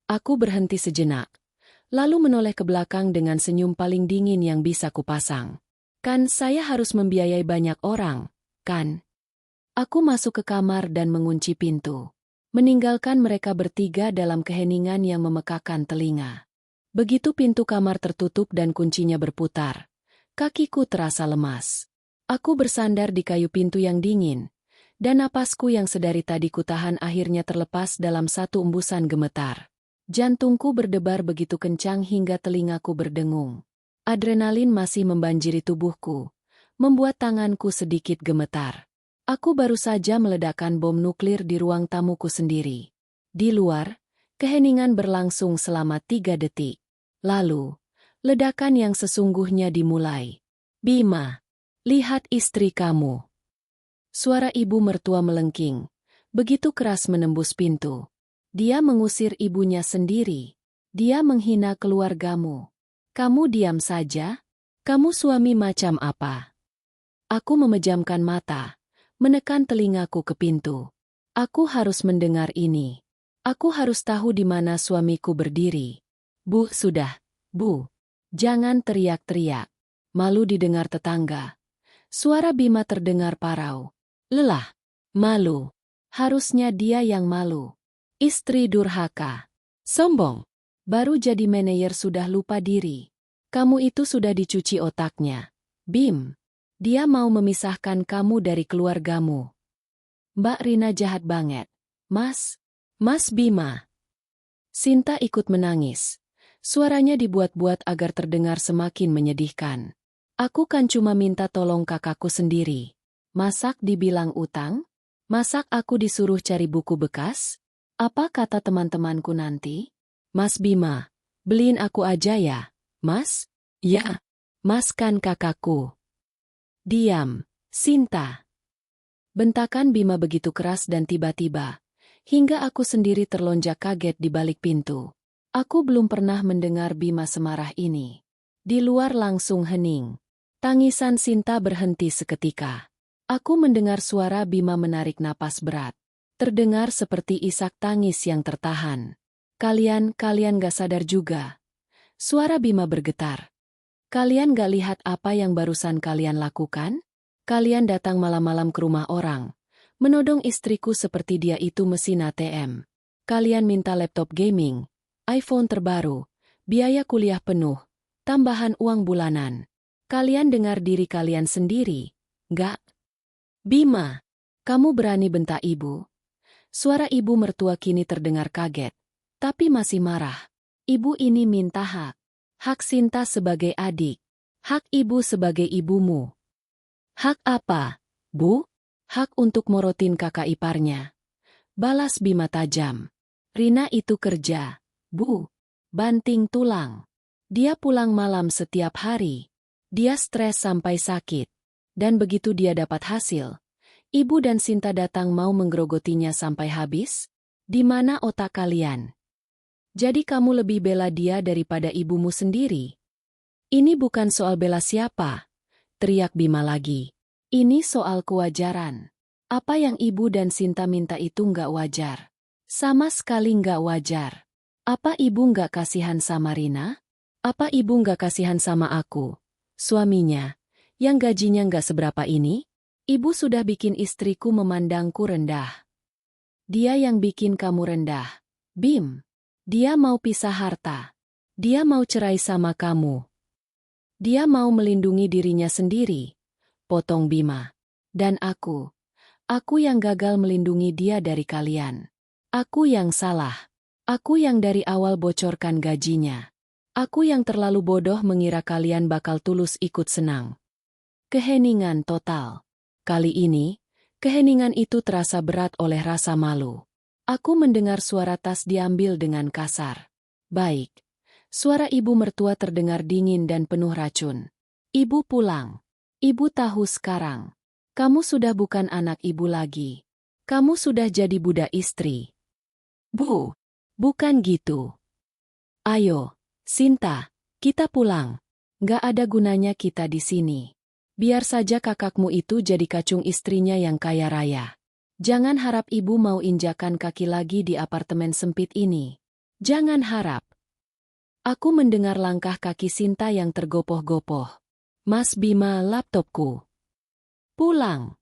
[SPEAKER 1] Aku berhenti sejenak, lalu menoleh ke belakang dengan senyum paling dingin yang bisa kupasang. Kan saya harus membiayai banyak orang, kan? Aku masuk ke kamar dan mengunci pintu, meninggalkan mereka bertiga dalam keheningan yang memekakan telinga. Begitu pintu kamar tertutup dan kuncinya berputar, kakiku terasa lemas. Aku bersandar di kayu pintu yang dingin, dan napasku yang sedari tadi kutahan akhirnya terlepas dalam satu embusan gemetar. Jantungku berdebar begitu kencang hingga telingaku berdengung. Adrenalin masih membanjiri tubuhku, membuat tanganku sedikit gemetar. Aku baru saja meledakkan bom nuklir di ruang tamuku sendiri. Di luar, keheningan berlangsung selama 3 detik. Lalu, ledakan yang sesungguhnya dimulai. Bima, lihat istri kamu. Suara ibu mertua melengking, begitu keras menembus pintu. Dia mengusir ibunya sendiri. Dia menghina keluargamu. Kamu diam saja? Kamu suami macam apa? Aku memejamkan mata, menekan telingaku ke pintu. Aku harus mendengar ini. Aku harus tahu di mana suamiku berdiri. Bu, sudah. Bu, jangan teriak-teriak. Malu didengar tetangga. Suara Bima terdengar parau. Lelah. Malu. Harusnya dia yang malu. Istri durhaka. Sombong. Baru jadi manajer sudah lupa diri. Kamu itu sudah dicuci otaknya. Bim. Dia mau memisahkan kamu dari keluargamu. Mbak Rina jahat banget. Mas Bima. Sinta ikut menangis. Suaranya dibuat-buat agar terdengar semakin menyedihkan. Aku kan cuma minta tolong kakakku sendiri. Masak dibilang utang? Masak aku disuruh cari buku bekas? Apa kata teman-temanku nanti? Mas Bima, beliin aku aja ya, Mas? Ya, Mas kan kakakku. Diam, Sinta. Bentakan Bima begitu keras dan tiba-tiba, hingga aku sendiri terlonjak kaget di balik pintu. Aku belum pernah mendengar Bima semarah ini. Di luar langsung hening. Tangisan Sinta berhenti seketika. Aku mendengar suara Bima menarik napas berat. Terdengar seperti isak tangis yang tertahan. Kalian gak sadar juga. Suara Bima bergetar. Kalian gak lihat apa yang barusan kalian lakukan? Kalian datang malam-malam ke rumah orang, menodong istriku seperti dia itu mesin ATM. Kalian minta laptop gaming, iPhone terbaru, biaya kuliah penuh, tambahan uang bulanan. Kalian dengar diri kalian sendiri, gak? Bima, kamu berani bentak ibu? Suara ibu mertua kini terdengar kaget, tapi masih marah. Ibu ini minta hak. Hak Sinta sebagai adik. Hak ibu sebagai ibumu. Hak apa, Bu? Hak untuk morotin kakak iparnya. Balas Bima tajam. Rina itu kerja, Bu. Banting tulang. Dia pulang malam setiap hari. Dia stres sampai sakit. Dan begitu dia dapat hasil, ibu dan Sinta datang mau menggerogotinya sampai habis? Di mana otak kalian? Jadi kamu lebih bela dia daripada ibumu sendiri? Ini bukan soal bela siapa, teriak Bima lagi. Ini soal kewajaran. Apa yang ibu dan Sinta minta itu nggak wajar. Sama sekali nggak wajar. Apa ibu nggak kasihan sama Rina? Apa ibu nggak kasihan sama aku, suaminya, yang gajinya nggak seberapa ini? Ibu sudah bikin istriku memandangku rendah. Dia yang bikin kamu rendah, Bim. Dia mau pisah harta. Dia mau cerai sama kamu. Dia mau melindungi dirinya sendiri, potong Bima. Dan aku yang gagal melindungi dia dari kalian. Aku yang salah. Aku yang dari awal bocorkan gajinya. Aku yang terlalu bodoh mengira kalian bakal tulus ikut senang. Keheningan total. Kali ini, keheningan itu terasa berat oleh rasa malu. Aku mendengar suara tas diambil dengan kasar. Baik. Suara ibu mertua terdengar dingin dan penuh racun. Ibu pulang. Ibu tahu sekarang. Kamu sudah bukan anak ibu lagi. Kamu sudah jadi budak istri. Bu, bukan gitu. Ayo, Sinta, kita pulang. Gak ada gunanya kita di sini. Biar saja kakakmu itu jadi kacung istrinya yang kaya raya. Jangan harap ibu mau injakan kaki lagi di apartemen sempit ini. Jangan harap. Aku mendengar langkah kaki Sinta yang tergopoh-gopoh. Mas Bima, laptopku. Pulang.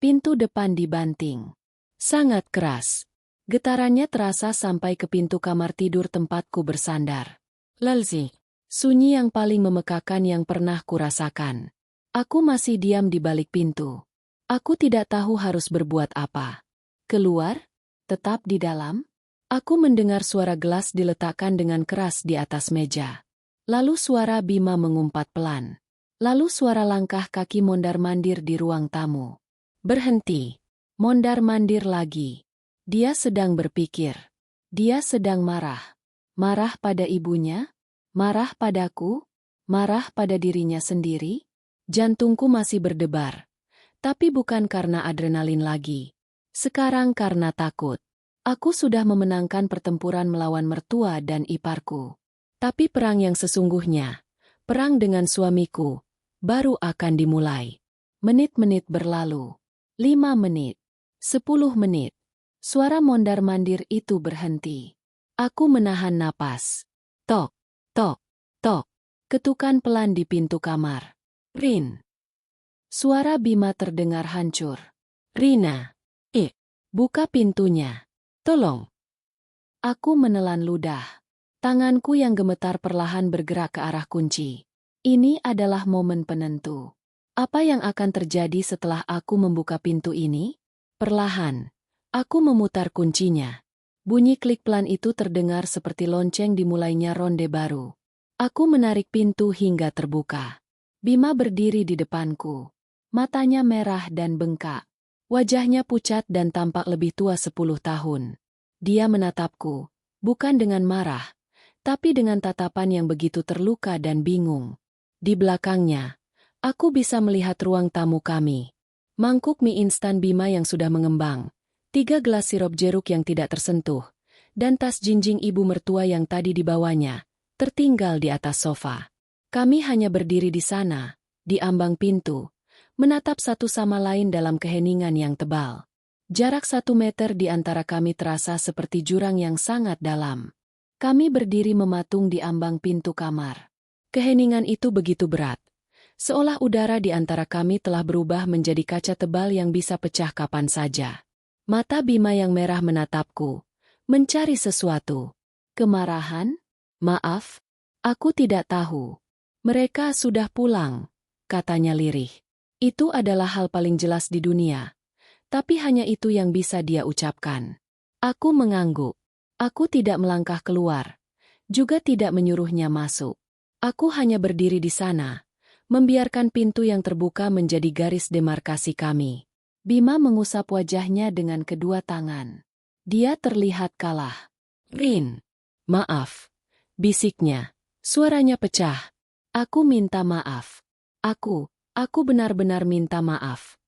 [SPEAKER 1] Pintu depan dibanting. Sangat keras. Getarannya terasa sampai ke pintu kamar tidur tempatku bersandar. Lelzi. Sunyi yang paling memekakan yang pernah kurasakan. Aku masih diam di balik pintu. Aku tidak tahu harus berbuat apa. Keluar? Tetap di dalam? Aku mendengar suara gelas diletakkan dengan keras di atas meja. Lalu suara Bima mengumpat pelan. Lalu suara langkah kaki mondar-mandir di ruang tamu. Berhenti. Mondar-mandir lagi. Dia sedang berpikir. Dia sedang marah. Marah pada ibunya? Marah padaku? Marah pada dirinya sendiri? Jantungku masih berdebar. Tapi bukan karena adrenalin lagi. Sekarang karena takut. Aku sudah memenangkan pertempuran melawan mertua dan iparku. Tapi perang yang sesungguhnya, perang dengan suamiku, baru akan dimulai. Menit-menit berlalu. 5 menit. 10 menit. Suara mondar-mandir itu berhenti. Aku menahan napas. Tok, tok, tok. Ketukan pelan di pintu kamar. Rin. Suara Bima terdengar hancur. Rina. Buka pintunya. Tolong. Aku menelan ludah. Tanganku yang gemetar perlahan bergerak ke arah kunci. Ini adalah momen penentu. Apa yang akan terjadi setelah aku membuka pintu ini? Perlahan. Aku memutar kuncinya. Bunyi klik pelan itu terdengar seperti lonceng dimulainya ronde baru. Aku menarik pintu hingga terbuka. Bima berdiri di depanku. Matanya merah dan bengkak. Wajahnya pucat dan tampak lebih tua 10 tahun. Dia menatapku, bukan dengan marah, tapi dengan tatapan yang begitu terluka dan bingung. Di belakangnya, aku bisa melihat ruang tamu kami. Mangkuk mie instan Bima yang sudah mengembang, 3 gelas sirup jeruk yang tidak tersentuh, dan tas jinjing ibu mertua yang tadi dibawanya, tertinggal di atas sofa. Kami hanya berdiri di sana, di ambang pintu, menatap satu sama lain dalam keheningan yang tebal. Jarak 1 meter di antara kami terasa seperti jurang yang sangat dalam. Kami berdiri mematung di ambang pintu kamar. Keheningan itu begitu berat. Seolah udara di antara kami telah berubah menjadi kaca tebal yang bisa pecah kapan saja. Mata Bima yang merah menatapku, mencari sesuatu. Kemarahan? Maaf, aku tidak tahu. Mereka sudah pulang, katanya lirih. Itu adalah hal paling jelas di dunia. Tapi hanya itu yang bisa dia ucapkan. Aku mengangguk. Aku tidak melangkah keluar. Juga tidak menyuruhnya masuk. Aku hanya berdiri di sana, membiarkan pintu yang terbuka menjadi garis demarkasi kami. Bima mengusap wajahnya dengan kedua tangan. Dia terlihat kalah. Rin. Maaf. Bisiknya. Suaranya pecah. Aku minta maaf. Aku benar-benar minta maaf.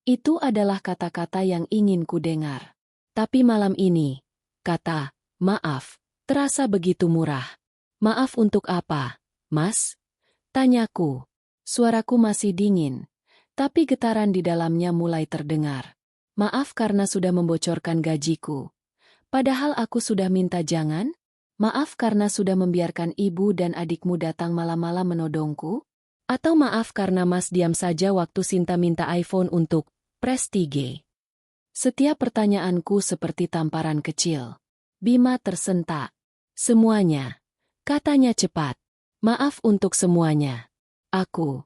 [SPEAKER 1] Itu adalah kata-kata yang ingin ku dengar. Tapi malam ini, kata, maaf, terasa begitu murah. Maaf untuk apa, Mas? Tanyaku. Suaraku masih dingin, tapi getaran di dalamnya mulai terdengar. Maaf karena sudah membocorkan gajiku. Padahal aku sudah minta jangan. Maaf karena sudah membiarkan ibu dan adikmu datang malam-malam menodongku. Atau maaf karena Mas diam saja waktu Sinta minta iPhone untuk Prestige. Setiap pertanyaanku seperti tamparan kecil. Bima tersentak. Semuanya. Katanya cepat. Maaf untuk semuanya. Aku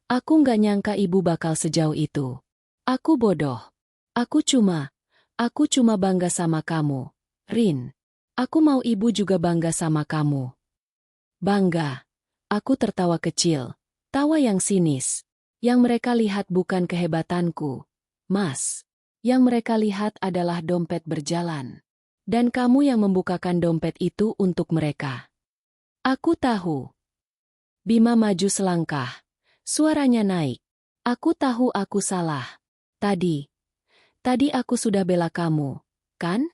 [SPEAKER 1] nggak nyangka ibu bakal sejauh itu. Aku bodoh. Aku cuma bangga sama kamu, Rin. Aku mau ibu juga bangga sama kamu. Bangga. Aku tertawa kecil. Tawa yang sinis. Yang mereka lihat bukan kehebatanku, Mas. Yang mereka lihat adalah dompet berjalan. Dan kamu yang membukakan dompet itu untuk mereka. Aku tahu. Bima maju selangkah. Suaranya naik. Aku tahu aku salah. Tadi aku sudah bela kamu, kan?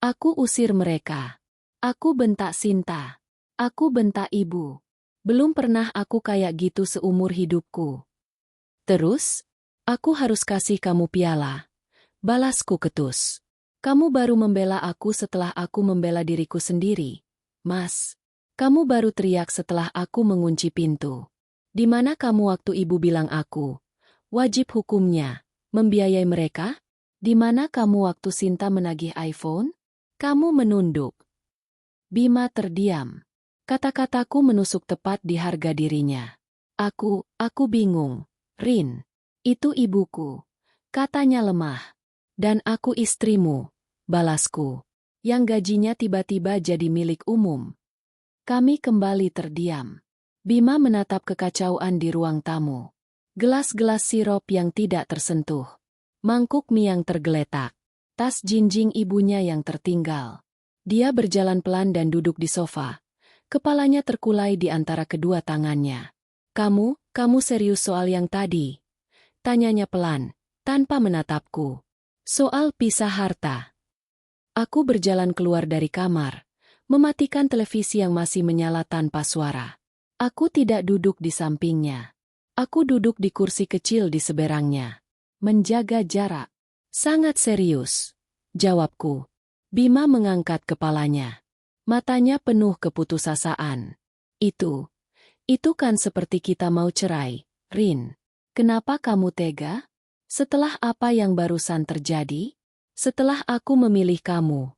[SPEAKER 1] Aku usir mereka. Aku bentak Sinta. Aku bentak ibu. Belum pernah aku kayak gitu seumur hidupku. Terus, aku harus kasih kamu piala. Balasku ketus. Kamu baru membela aku setelah aku membela diriku sendiri. Mas, kamu baru teriak setelah aku mengunci pintu. Di mana kamu waktu ibu bilang aku wajib hukumnya membiayai mereka? Di mana kamu waktu Sinta menagih iPhone? Kamu menunduk. Bima terdiam. Kata-kataku menusuk tepat di harga dirinya. Aku bingung. Rin, itu ibuku. Katanya lemah. Dan aku istrimu. Balasku. Yang gajinya tiba-tiba jadi milik umum. Kami kembali terdiam. Bima menatap kekacauan di ruang tamu. Gelas-gelas sirup yang tidak tersentuh. Mangkuk mie yang tergeletak. Tas jinjing ibunya yang tertinggal. Dia berjalan pelan dan duduk di sofa. Kepalanya terkulai di antara kedua tangannya. Kamu serius soal yang tadi? Tanyanya pelan, tanpa menatapku. Soal pisah harta. Aku berjalan keluar dari kamar, mematikan televisi yang masih menyala tanpa suara. Aku tidak duduk di sampingnya. Aku duduk di kursi kecil di seberangnya. Menjaga jarak. Sangat serius. Jawabku. Bima mengangkat kepalanya. Matanya penuh keputusasaan. Itu kan seperti kita mau cerai, Rin. Kenapa kamu tega? Setelah apa yang barusan terjadi? Setelah aku memilih kamu.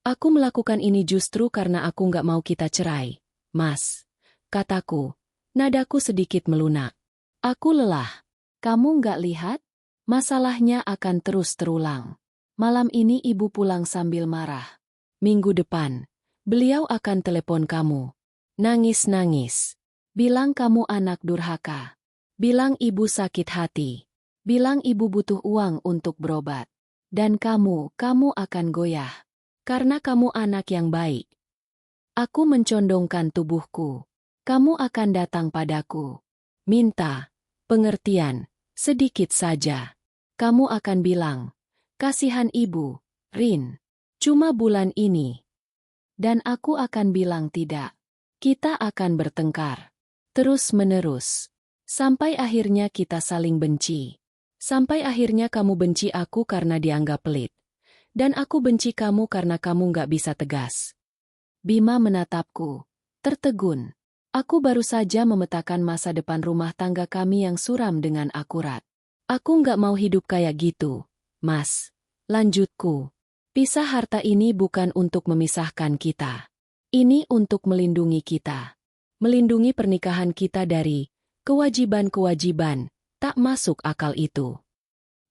[SPEAKER 1] Aku melakukan ini justru karena aku nggak mau kita cerai, Mas. Kataku. Nadaku sedikit melunak. Aku lelah. Kamu nggak lihat? Masalahnya akan terus terulang. Malam ini ibu pulang sambil marah. Minggu depan. Beliau akan telepon kamu. Nangis-nangis. Bilang kamu anak durhaka. Bilang ibu sakit hati. Bilang ibu butuh uang untuk berobat. Dan kamu akan goyah. Karena kamu anak yang baik. Aku mencondongkan tubuhku. Kamu akan datang padaku. Minta pengertian, sedikit saja. Kamu akan bilang, kasihan ibu, Rin. Cuma bulan ini. Dan aku akan bilang tidak. Kita akan bertengkar. Terus-menerus. Sampai akhirnya kita saling benci. Sampai akhirnya kamu benci aku karena dianggap pelit. Dan aku benci kamu karena kamu nggak bisa tegas. Bima menatapku. Tertegun. Aku baru saja memetakan masa depan rumah tangga kami yang suram dengan akurat. Aku nggak mau hidup kayak gitu, Mas. Lanjutku. Pisah harta ini bukan untuk memisahkan kita. Ini untuk melindungi kita. Melindungi pernikahan kita dari kewajiban-kewajiban tak masuk akal itu.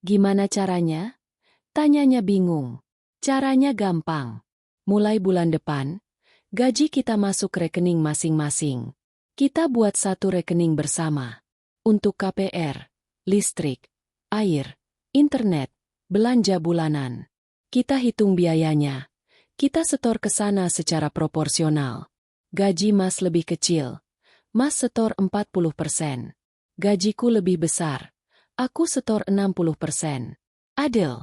[SPEAKER 1] Gimana caranya? Tanyanya bingung. Caranya gampang. Mulai bulan depan, gaji kita masuk rekening masing-masing. Kita buat satu rekening bersama. Untuk KPR, listrik, air, internet, belanja bulanan. Kita hitung biayanya. Kita setor ke sana secara proporsional. Gaji Mas lebih kecil. Mas setor 40%. Gajiku lebih besar. Aku setor 60%. Adil.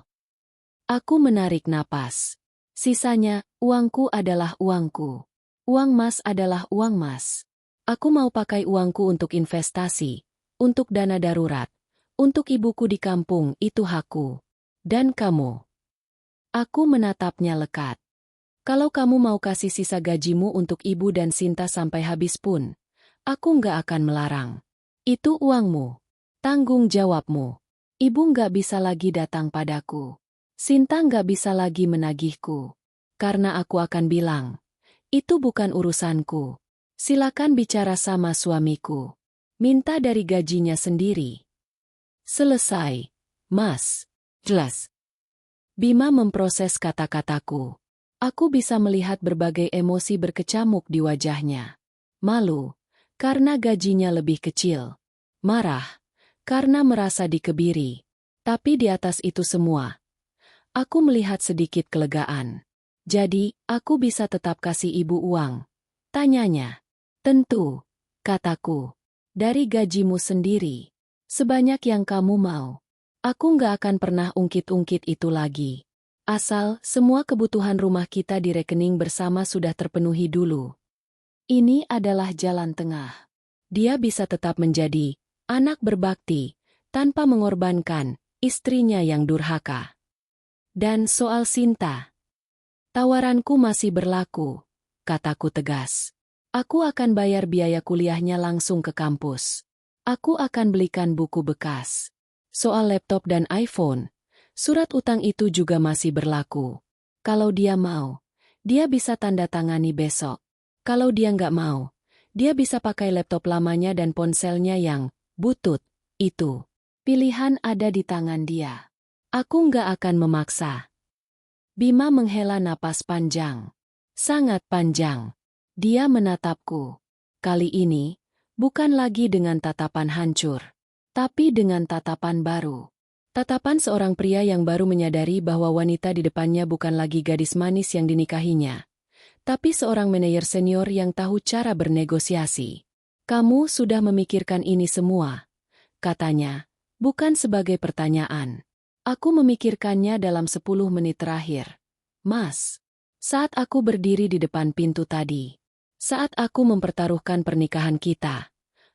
[SPEAKER 1] Aku menarik napas. Sisanya, uangku adalah uangku. Uang Mas adalah uang Mas. Aku mau pakai uangku untuk investasi, untuk dana darurat, untuk ibuku di kampung, itu hakku. Dan kamu. Aku menatapnya lekat. Kalau kamu mau kasih sisa gajimu untuk ibu dan Sinta sampai habis pun, aku nggak akan melarang. Itu uangmu. Tanggung jawabmu. Ibu nggak bisa lagi datang padaku. Sinta nggak bisa lagi menagihku. Karena aku akan bilang, itu bukan urusanku. Silakan bicara sama suamiku. Minta dari gajinya sendiri. Selesai, Mas. Jelas. Bima memproses kata-kataku. Aku bisa melihat berbagai emosi berkecamuk di wajahnya. Malu, karena gajinya lebih kecil. Marah, karena merasa dikebiri. Tapi di atas itu semua, aku melihat sedikit kelegaan. Jadi, aku bisa tetap kasih ibu uang. Tanyanya. Tentu, kataku. Dari gajimu sendiri. Sebanyak yang kamu mau. Aku nggak akan pernah ungkit-ungkit itu lagi. Asal semua kebutuhan rumah kita di rekening bersama sudah terpenuhi dulu. Ini adalah jalan tengah. Dia bisa tetap menjadi anak berbakti, tanpa mengorbankan istrinya yang durhaka. Dan soal Sinta. Tawaranku masih berlaku, kataku tegas. Aku akan bayar biaya kuliahnya langsung ke kampus. Aku akan belikan buku bekas. Soal laptop dan iPhone, surat utang itu juga masih berlaku. Kalau dia mau, dia bisa tanda tangani besok. Kalau dia nggak mau, dia bisa pakai laptop lamanya dan ponselnya yang butut, itu. Pilihan ada di tangan dia. Aku nggak akan memaksa. Bima menghela napas panjang. Sangat panjang. Dia menatapku. Kali ini, bukan lagi dengan tatapan hancur, tapi dengan tatapan baru. Tatapan seorang pria yang baru menyadari bahwa wanita di depannya bukan lagi gadis manis yang dinikahinya, tapi seorang manajer senior yang tahu cara bernegosiasi. Kamu sudah memikirkan ini semua, katanya, bukan sebagai pertanyaan. Aku memikirkannya dalam 10 menit terakhir. Mas, saat aku berdiri di depan pintu tadi, saat aku mempertaruhkan pernikahan kita,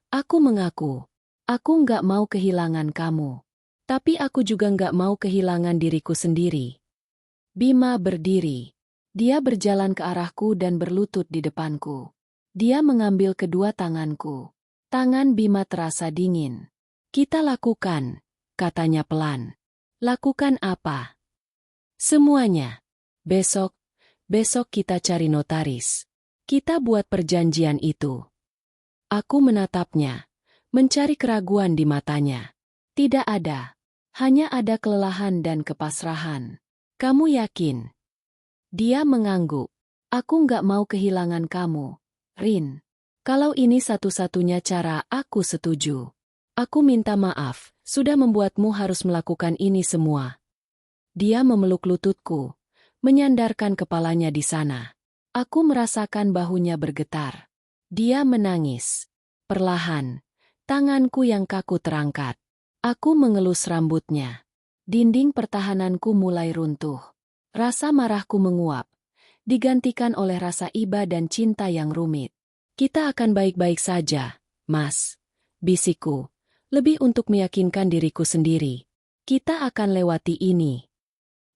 [SPEAKER 1] aku mengaku, aku nggak mau kehilangan kamu. Tapi aku juga nggak mau kehilangan diriku sendiri. Bima berdiri. Dia berjalan ke arahku dan berlutut di depanku. Dia mengambil kedua tanganku. Tangan Bima terasa dingin. Kita lakukan, katanya pelan. Lakukan apa? Semuanya. Besok kita cari notaris. Kita buat perjanjian itu. Aku menatapnya, mencari keraguan di matanya. Tidak ada. Hanya ada kelelahan dan kepasrahan. Kamu yakin? Dia mengangguk. Aku nggak mau kehilangan kamu, Rin. Kalau ini satu-satunya cara, aku setuju. Aku minta maaf, sudah membuatmu harus melakukan ini semua. Dia memeluk lututku, menyandarkan kepalanya di sana. Aku merasakan bahunya bergetar. Dia menangis. Perlahan, tanganku yang kaku terangkat. Aku mengelus rambutnya. Dinding pertahananku mulai runtuh. Rasa marahku menguap, digantikan oleh rasa iba dan cinta yang rumit. Kita akan baik-baik saja, Mas. Bisikku, lebih untuk meyakinkan diriku sendiri. Kita akan lewati ini.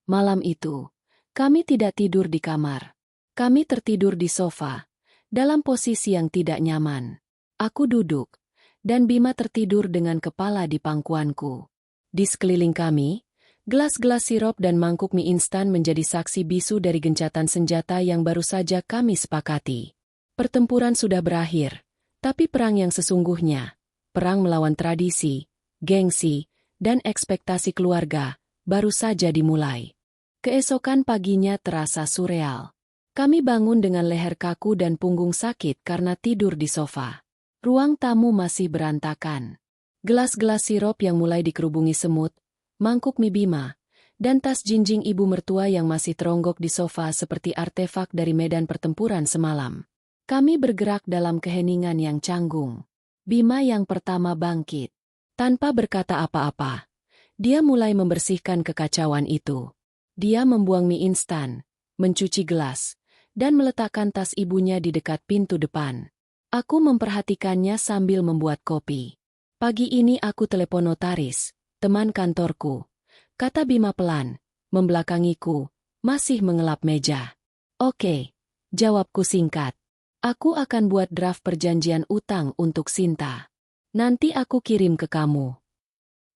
[SPEAKER 1] Malam itu, kami tidak tidur di kamar. Kami tertidur di sofa, dalam posisi yang tidak nyaman. Aku duduk, dan Bima tertidur dengan kepala di pangkuanku. Di sekeliling kami, gelas-gelas sirup dan mangkuk mie instan menjadi saksi bisu dari gencatan senjata yang baru saja kami sepakati. Pertempuran sudah berakhir, tapi perang yang sesungguhnya, perang melawan tradisi, gengsi, dan ekspektasi keluarga, baru saja dimulai. Keesokan paginya terasa surreal. Kami bangun dengan leher kaku dan punggung sakit karena tidur di sofa. Ruang tamu masih berantakan. Gelas-gelas sirup yang mulai dikerubungi semut, mangkuk mie Bima, dan tas jinjing ibu mertua yang masih teronggok di sofa seperti artefak dari medan pertempuran semalam. Kami bergerak dalam keheningan yang canggung. Bima yang pertama bangkit. Tanpa berkata apa-apa, dia mulai membersihkan kekacauan itu. Dia membuang mie instan, mencuci gelas, dan meletakkan tas ibunya di dekat pintu depan. Aku memperhatikannya sambil membuat kopi. Pagi ini aku telepon notaris, teman kantorku, kata Bima pelan, membelakangiku, masih mengelap meja. Oke, jawabku singkat. Aku akan buat draft perjanjian utang untuk Sinta. Nanti aku kirim ke kamu.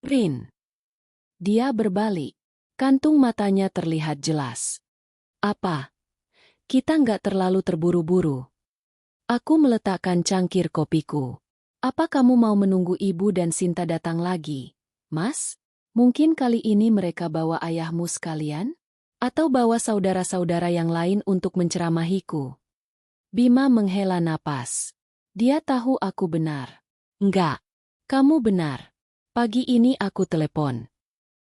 [SPEAKER 1] Rin. Dia berbalik. Kantung matanya terlihat jelas. Apa? Kita nggak terlalu terburu-buru. Aku meletakkan cangkir kopiku. Apa kamu mau menunggu ibu dan Sinta datang lagi, Mas? Mungkin kali ini mereka bawa ayahmu sekalian? Atau bawa saudara-saudara yang lain untuk menceramahiku? Bima menghela napas. Dia tahu aku benar. Enggak. Kamu benar. Pagi ini aku telepon.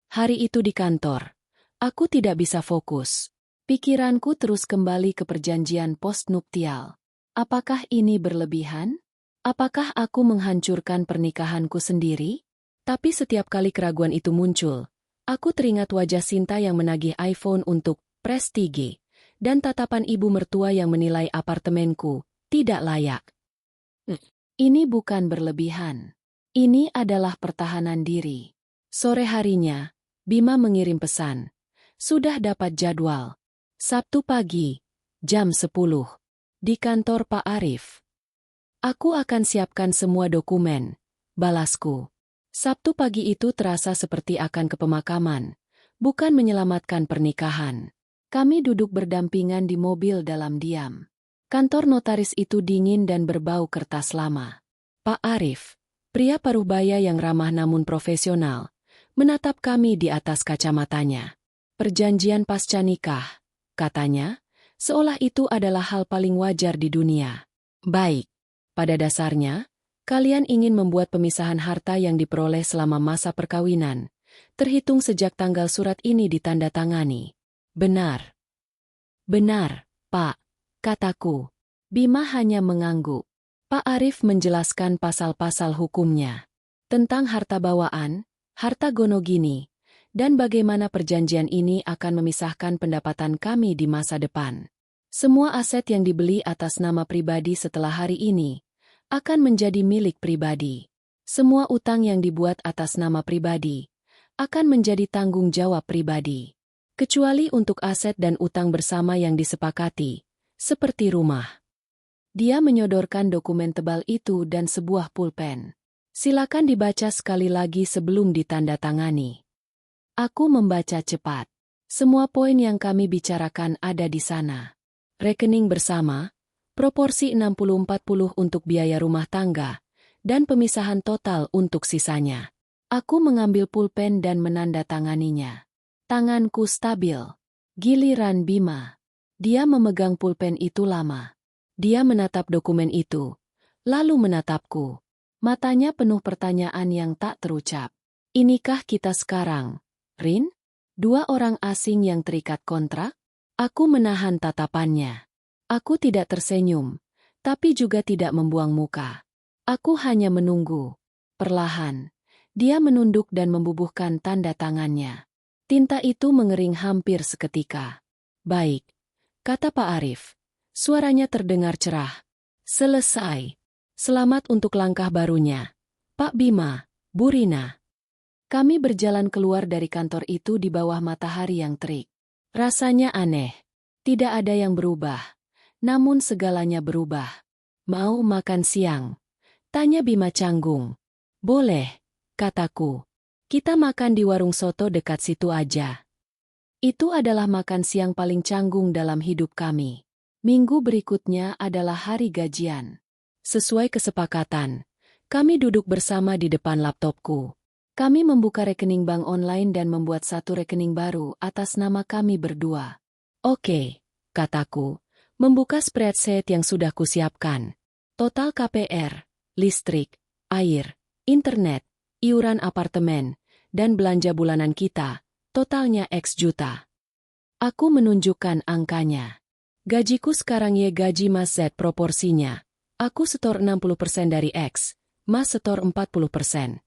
[SPEAKER 1] Hari itu di kantor. Aku tidak bisa fokus. Pikiranku terus kembali ke perjanjian postnuptial. Apakah ini berlebihan? Apakah aku menghancurkan pernikahanku sendiri? Tapi setiap kali keraguan itu muncul, aku teringat wajah Sinta yang menagih iPhone untuk Prestige, dan tatapan ibu mertua yang menilai apartemenku tidak layak. Ini bukan berlebihan. Ini adalah pertahanan diri. Sore harinya, Bima mengirim pesan. Sudah dapat jadwal. Sabtu pagi, jam 10. Di kantor Pak Arif. Aku akan siapkan semua dokumen. Balasku. Sabtu pagi itu terasa seperti akan ke pemakaman. Bukan menyelamatkan pernikahan. Kami duduk berdampingan di mobil dalam diam. Kantor notaris itu dingin dan berbau kertas lama. Pak Arif, pria parubaya yang ramah namun profesional, menatap kami di atas kacamatanya. Perjanjian pasca nikah, katanya, seolah itu adalah hal paling wajar di dunia. Baik, pada dasarnya, kalian ingin membuat pemisahan harta yang diperoleh selama masa perkawinan, terhitung sejak tanggal surat ini ditandatangani. Benar. Benar, Pak, kataku. Bima hanya mengangguk. Pak Arif menjelaskan pasal-pasal hukumnya. Tentang harta bawaan, harta gonogini, dan bagaimana perjanjian ini akan memisahkan pendapatan kami di masa depan. Semua aset yang dibeli atas nama pribadi setelah hari ini akan menjadi milik pribadi. Semua utang yang dibuat atas nama pribadi akan menjadi tanggung jawab pribadi. Kecuali untuk aset dan utang bersama yang disepakati, seperti rumah. Dia menyodorkan dokumen tebal itu dan sebuah pulpen. Silakan dibaca sekali lagi sebelum ditandatangani. Aku membaca cepat. Semua poin yang kami bicarakan ada di sana. Rekening bersama, proporsi 60-40 untuk biaya rumah tangga, dan pemisahan total untuk sisanya. Aku mengambil pulpen dan menandatanganinya. Tanganku stabil. Giliran Bima. Dia memegang pulpen itu lama. Dia menatap dokumen itu, lalu menatapku. Matanya penuh pertanyaan yang tak terucap. Inikah kita sekarang, Rin? Dua orang asing yang terikat kontrak? Aku menahan tatapannya. Aku tidak tersenyum, tapi juga tidak membuang muka. Aku hanya menunggu. Perlahan, dia menunduk dan membubuhkan tanda tangannya. Tinta itu mengering hampir seketika. Baik, kata Pak Arif. Suaranya terdengar cerah. Selesai. Selamat untuk langkah barunya. Pak Bima, Bu Rina. Kami berjalan keluar dari kantor itu di bawah matahari yang terik. Rasanya aneh. Tidak ada yang berubah. Namun segalanya berubah. Mau makan siang? Tanya Bima canggung. Boleh, kataku. Kita makan di warung soto dekat situ aja. Itu adalah makan siang paling canggung dalam hidup kami. Minggu berikutnya adalah hari gajian. Sesuai kesepakatan, kami duduk bersama di depan laptopku. Kami membuka rekening bank online dan membuat satu rekening baru atas nama kami berdua. Oke, kataku, membuka spreadsheet yang sudah kusiapkan. Total KPR, listrik, air, internet, iuran apartemen, dan belanja bulanan kita, totalnya X juta. Aku menunjukkan angkanya. Gajiku sekarang Y gaji Mas Z proporsinya. Aku setor 60% dari X, Mas setor 40%.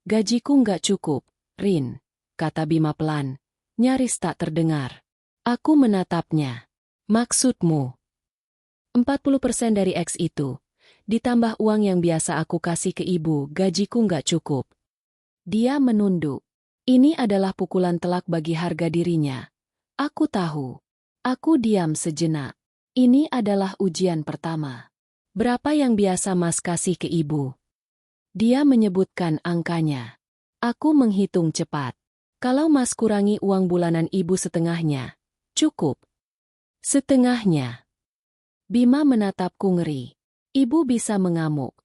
[SPEAKER 1] Gajiku nggak cukup, Rin, kata Bima pelan, nyaris tak terdengar. Aku menatapnya. Maksudmu? 40% dari X itu, ditambah uang yang biasa aku kasih ke ibu, gajiku nggak cukup. Dia menunduk. Ini adalah pukulan telak bagi harga dirinya. Aku tahu. Aku diam sejenak. Ini adalah ujian pertama. Berapa yang biasa Mas kasih ke ibu? Dia menyebutkan angkanya. Aku menghitung cepat. Kalau Mas kurangi uang bulanan Ibu setengahnya, cukup. Setengahnya. Bima menatapku ngeri. Ibu bisa mengamuk.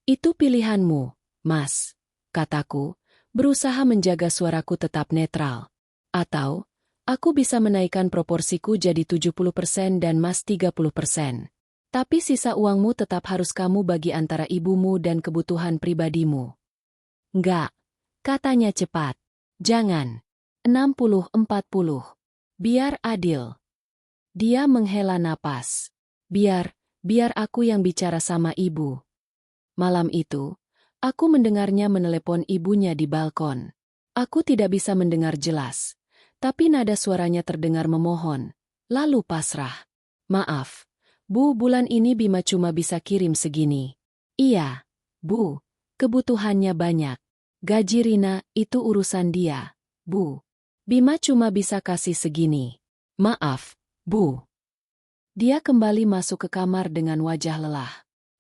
[SPEAKER 1] Itu pilihanmu, Mas, kataku, berusaha menjaga suaraku tetap netral. Atau, aku bisa menaikkan proporsiku jadi 70% dan Mas 30%. Tapi sisa uangmu tetap harus kamu bagi antara ibumu dan kebutuhan pribadimu. Enggak, katanya cepat. Jangan. 60-40. Biar adil. Dia menghela napas. Biar aku yang bicara sama ibu. Malam itu, aku mendengarnya menelepon ibunya di balkon. Aku tidak bisa mendengar jelas, tapi nada suaranya terdengar memohon, lalu pasrah. Maaf, Bu, bulan ini Bima cuma bisa kirim segini. Iya, Bu, kebutuhannya banyak. Gaji Rina itu urusan dia, Bu. Bima cuma bisa kasih segini. Maaf, Bu. Dia kembali masuk ke kamar dengan wajah lelah.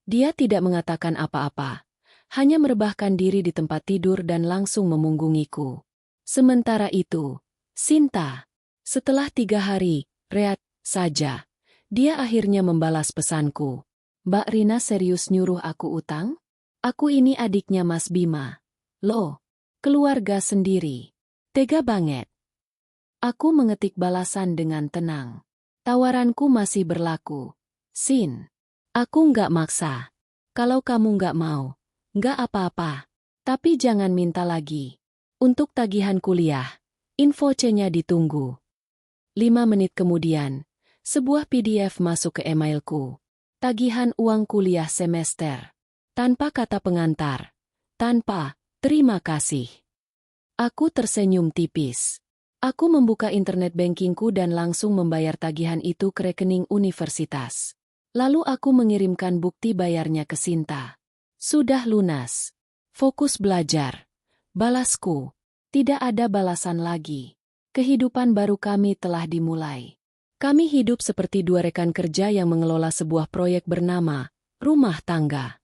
[SPEAKER 1] Dia tidak mengatakan apa-apa, hanya merebahkan diri di tempat tidur dan langsung memunggungiku. Sementara itu, Sinta. Setelah 3 hari, rehat saja. Dia akhirnya membalas pesanku. Mbak Rina serius nyuruh aku utang? Aku ini adiknya Mas Bima. Loh, keluarga sendiri. Tega banget. Aku mengetik balasan dengan tenang. Tawaranku masih berlaku. Sin. Aku nggak maksa. Kalau kamu nggak mau, nggak apa-apa. Tapi jangan minta lagi. Untuk tagihan kuliah, info C-nya ditunggu. 5 menit kemudian, sebuah PDF masuk ke emailku. Tagihan uang kuliah semester. Tanpa kata pengantar. Tanpa terima kasih. Aku tersenyum tipis. Aku membuka internet bankingku dan langsung membayar tagihan itu ke rekening universitas. Lalu aku mengirimkan bukti bayarnya ke Sinta. Sudah lunas. Fokus belajar. Balasku. Tidak ada balasan lagi. Kehidupan baru kami telah dimulai. Kami hidup seperti 2 rekan kerja yang mengelola sebuah proyek bernama rumah tangga.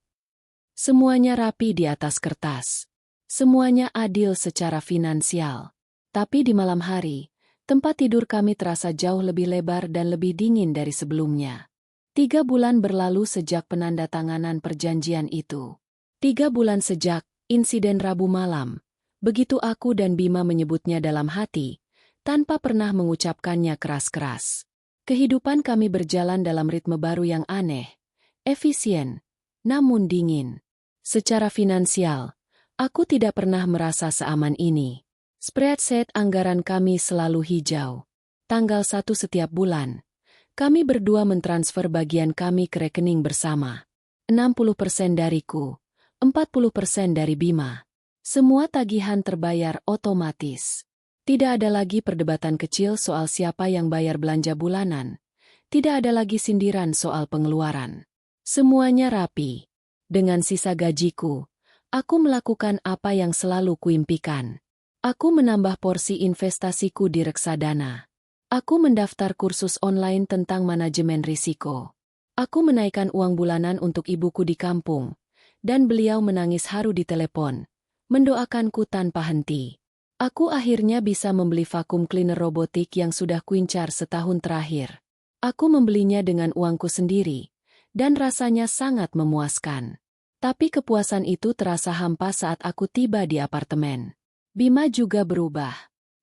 [SPEAKER 1] Semuanya rapi di atas kertas. Semuanya adil secara finansial. Tapi di malam hari, tempat tidur kami terasa jauh lebih lebar dan lebih dingin dari sebelumnya. 3 bulan berlalu sejak penandatanganan perjanjian itu. 3 bulan sejak insiden Rabu malam. Begitu aku dan Bima menyebutnya dalam hati, tanpa pernah mengucapkannya keras-keras. Kehidupan kami berjalan dalam ritme baru yang aneh, efisien, namun dingin. Secara finansial, aku tidak pernah merasa seaman ini. Spreadsheet anggaran kami selalu hijau. Tanggal 1 setiap bulan, kami berdua mentransfer bagian kami ke rekening bersama. 60% dariku, 40% dari Bima. Semua tagihan terbayar otomatis. Tidak ada lagi perdebatan kecil soal siapa yang bayar belanja bulanan. Tidak ada lagi sindiran soal pengeluaran. Semuanya rapi. Dengan sisa gajiku, aku melakukan apa yang selalu kuimpikan. Aku menambah porsi investasiku di reksadana. Aku mendaftar kursus online tentang manajemen risiko. Aku menaikkan uang bulanan untuk ibuku di kampung, dan beliau menangis haru di telepon, mendoakanku tanpa henti. Aku akhirnya bisa membeli vakum cleaner robotik yang sudah kuincar setahun terakhir. Aku membelinya dengan uangku sendiri, dan rasanya sangat memuaskan. Tapi kepuasan itu terasa hampa saat aku tiba di apartemen. Bima juga berubah.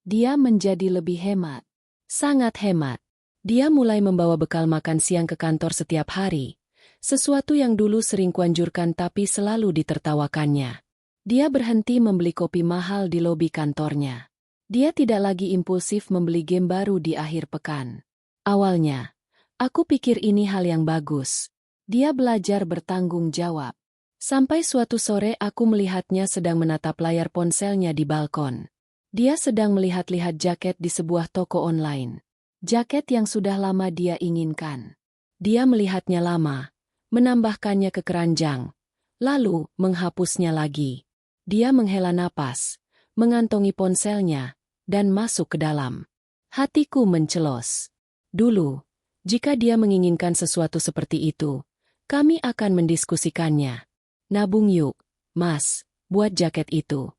[SPEAKER 1] Dia menjadi lebih hemat. Sangat hemat. Dia mulai membawa bekal makan siang ke kantor setiap hari, sesuatu yang dulu sering kuanjurkan tapi selalu ditertawakannya. Dia berhenti membeli kopi mahal di lobi kantornya. Dia tidak lagi impulsif membeli game baru di akhir pekan. Awalnya, aku pikir ini hal yang bagus. Dia belajar bertanggung jawab. Sampai suatu sore aku melihatnya sedang menatap layar ponselnya di balkon. Dia sedang melihat-lihat jaket di sebuah toko online. Jaket yang sudah lama dia inginkan. Dia melihatnya lama, menambahkannya ke keranjang, lalu menghapusnya lagi. Dia menghela napas, mengantongi ponselnya, dan masuk ke dalam. Hatiku mencelos. Dulu, jika dia menginginkan sesuatu seperti itu, kami akan mendiskusikannya. Nabung yuk, Mas, buat jaket itu.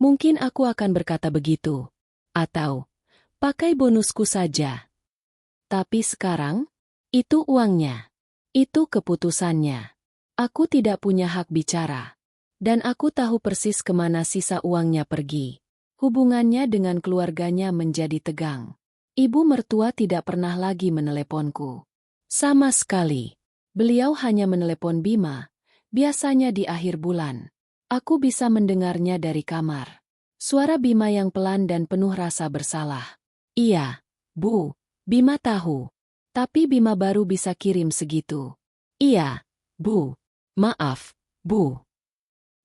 [SPEAKER 1] Mungkin aku akan berkata begitu. Atau, pakai bonusku saja. Tapi sekarang, itu uangnya. Itu keputusannya. Aku tidak punya hak bicara. Dan aku tahu persis kemana sisa uangnya pergi. Hubungannya dengan keluarganya menjadi tegang. Ibu mertua tidak pernah lagi meneleponku. Sama sekali. Beliau hanya menelepon Bima, biasanya di akhir bulan. Aku bisa mendengarnya dari kamar. Suara Bima yang pelan dan penuh rasa bersalah. Iya, Bu, Bima tahu. Tapi Bima baru bisa kirim segitu. Iya, Bu. Maaf, Bu.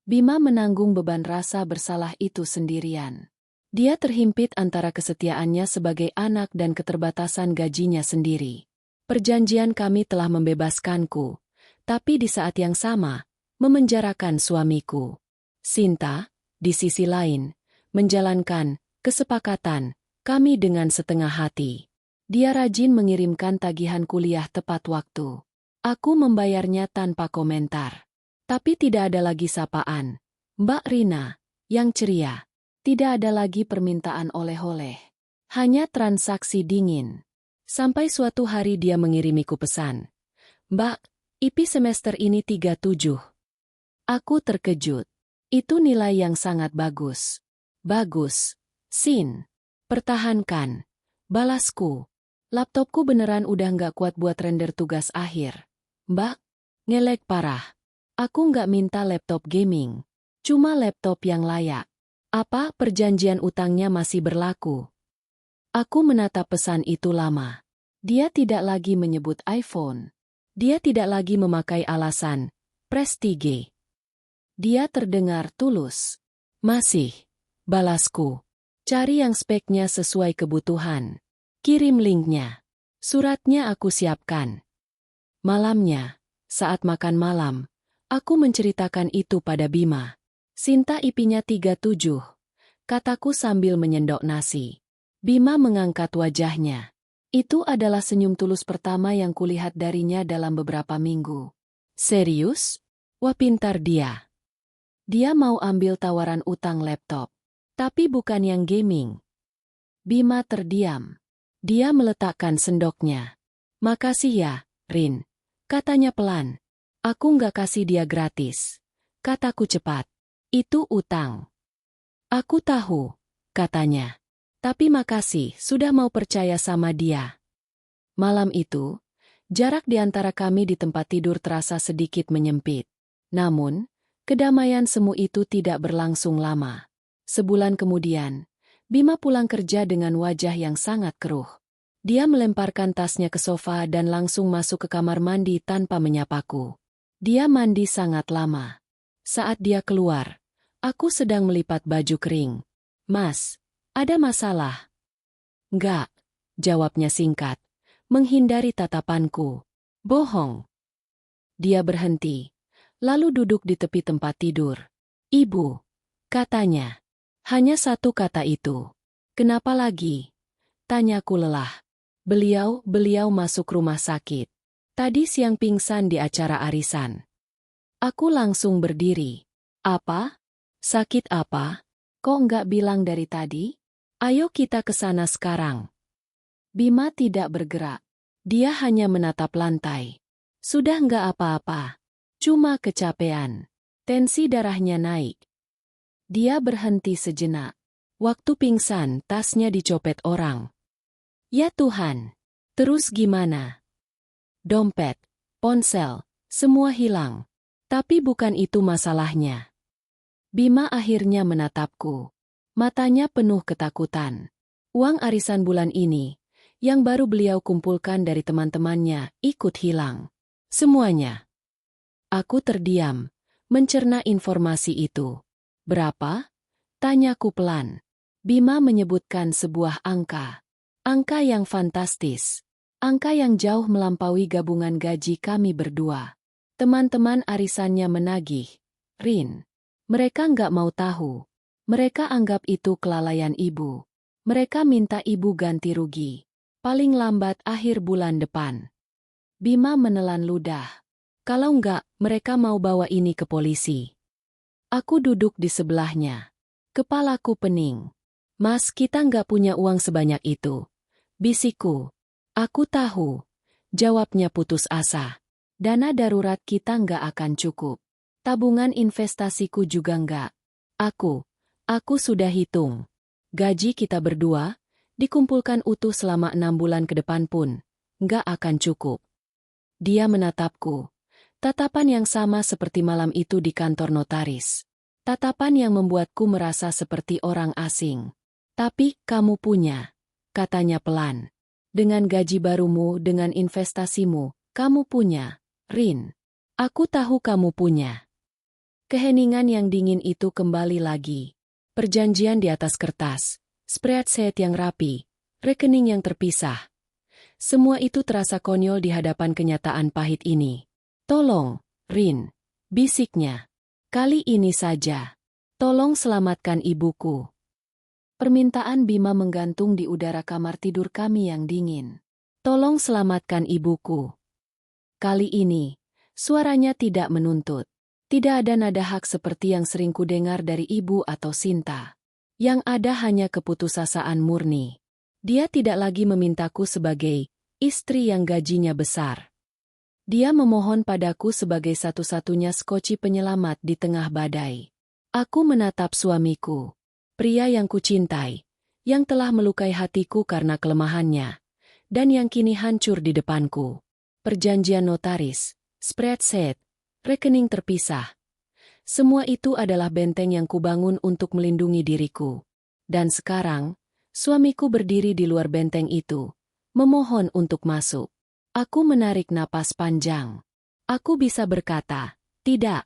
[SPEAKER 1] Bima menanggung beban rasa bersalah itu sendirian. Dia terhimpit antara kesetiaannya sebagai anak dan keterbatasan gajinya sendiri. Perjanjian kami telah membebaskanku, tapi di saat yang sama, memenjarakan suamiku. Sinta, di sisi lain, menjalankan kesepakatan kami dengan setengah hati. Dia rajin mengirimkan tagihan kuliah tepat waktu. Aku membayarnya tanpa komentar. Tapi tidak ada lagi sapaan. Mbak Rina, yang ceria. Tidak ada lagi permintaan oleh-oleh. Hanya transaksi dingin. Sampai suatu hari dia mengirimiku pesan. Mbak, IP semester ini 37. Aku terkejut. Itu nilai yang sangat bagus. Bagus. Sin. Pertahankan. Balasku. Laptopku beneran udah nggak kuat buat render tugas akhir. Mbak, ngelek parah. Aku nggak minta laptop gaming. Cuma laptop yang layak. Apa perjanjian utangnya masih berlaku? Aku menatap pesan itu lama. Dia tidak lagi menyebut iPhone. Dia tidak lagi memakai alasan prestige. Dia terdengar tulus. Masih. Balasku. Cari yang speknya sesuai kebutuhan. Kirim linknya. Suratnya aku siapkan. Malamnya, saat makan malam, aku menceritakan itu pada Bima. Sinta IP-nya 37, kataku sambil menyendok nasi. Bima mengangkat wajahnya. Itu adalah senyum tulus pertama yang kulihat darinya dalam beberapa minggu. Serius? Wah, pintar dia. Dia mau ambil tawaran utang laptop. Tapi bukan yang gaming. Bima terdiam. Dia meletakkan sendoknya. Makasih ya, Rin. Katanya pelan. Aku nggak kasih dia gratis. Kataku cepat. Itu utang. Aku tahu, katanya. Tapi makasih sudah mau percaya sama dia. Malam itu, jarak di antara kami di tempat tidur terasa sedikit menyempit. Namun, kedamaian semu itu tidak berlangsung lama. Sebulan kemudian, Bima pulang kerja dengan wajah yang sangat keruh. Dia melemparkan tasnya ke sofa dan langsung masuk ke kamar mandi tanpa menyapaku. Dia mandi sangat lama. Saat dia keluar, aku sedang melipat baju kering. Mas, ada masalah? Enggak, jawabnya singkat, menghindari tatapanku. Bohong. Dia berhenti, lalu duduk di tepi tempat tidur. Ibu, katanya. Hanya satu kata itu. Kenapa lagi? Tanyaku lelah. Beliau masuk rumah sakit. Tadi siang pingsan di acara arisan. Aku langsung berdiri. Apa? Sakit apa? Kok nggak bilang dari tadi? Ayo kita ke sana sekarang. Bima tidak bergerak. Dia hanya menatap lantai. Sudah nggak apa-apa. Cuma kecapean. Tensi darahnya naik. Dia berhenti sejenak. Waktu pingsan, tasnya dicopet orang. Ya Tuhan. Terus gimana? Dompet, ponsel, semua hilang. Tapi bukan itu masalahnya. Bima akhirnya menatapku. Matanya penuh ketakutan. Uang arisan bulan ini, yang baru beliau kumpulkan dari teman-temannya, ikut hilang. Semuanya. Aku terdiam, mencerna informasi itu. Berapa? Tanyaku pelan. Bima menyebutkan sebuah angka. Angka yang fantastis. Angka yang jauh melampaui gabungan gaji kami berdua. Teman-teman arisannya menagih. Rin. Mereka nggak mau tahu. Mereka anggap itu kelalaian ibu. Mereka minta ibu ganti rugi. Paling lambat akhir bulan depan. Bima menelan ludah. Kalau nggak, mereka mau bawa ini ke polisi. Aku duduk di sebelahnya. Kepalaku pening. Mas, kita nggak punya uang sebanyak itu. Bisikku. Aku tahu. Jawabnya putus asa. Dana darurat kita nggak akan cukup. Tabungan investasiku juga nggak. Aku sudah hitung. Gaji kita berdua, dikumpulkan utuh selama 6 bulan ke depan pun, nggak akan cukup. Dia menatapku. Tatapan yang sama seperti malam itu di kantor notaris. Tatapan yang membuatku merasa seperti orang asing. Tapi, kamu punya, katanya pelan. Dengan gaji barumu, dengan investasimu, kamu punya, Rin. Aku tahu kamu punya. Keheningan yang dingin itu kembali lagi. Perjanjian di atas kertas, spreadsheet yang rapi, rekening yang terpisah. Semua itu terasa konyol di hadapan kenyataan pahit ini. Tolong, Rin, bisiknya. Kali ini saja. Tolong selamatkan ibuku. Permintaan Bima menggantung di udara kamar tidur kami yang dingin. Tolong selamatkan ibuku. Kali ini, suaranya tidak menuntut. Tidak ada nada hak seperti yang sering kudengar dari ibu atau Sinta. Yang ada hanya keputusasaan murni. Dia tidak lagi memintaku sebagai istri yang gajinya besar. Dia memohon padaku sebagai satu-satunya skoci penyelamat di tengah badai. Aku menatap suamiku. Pria yang kucintai, yang telah melukai hatiku karena kelemahannya, dan yang kini hancur di depanku. Perjanjian notaris, spreadsheet, rekening terpisah. Semua itu adalah benteng yang kubangun untuk melindungi diriku. Dan sekarang, suamiku berdiri di luar benteng itu, memohon untuk masuk. Aku menarik napas panjang. Aku bisa berkata, tidak.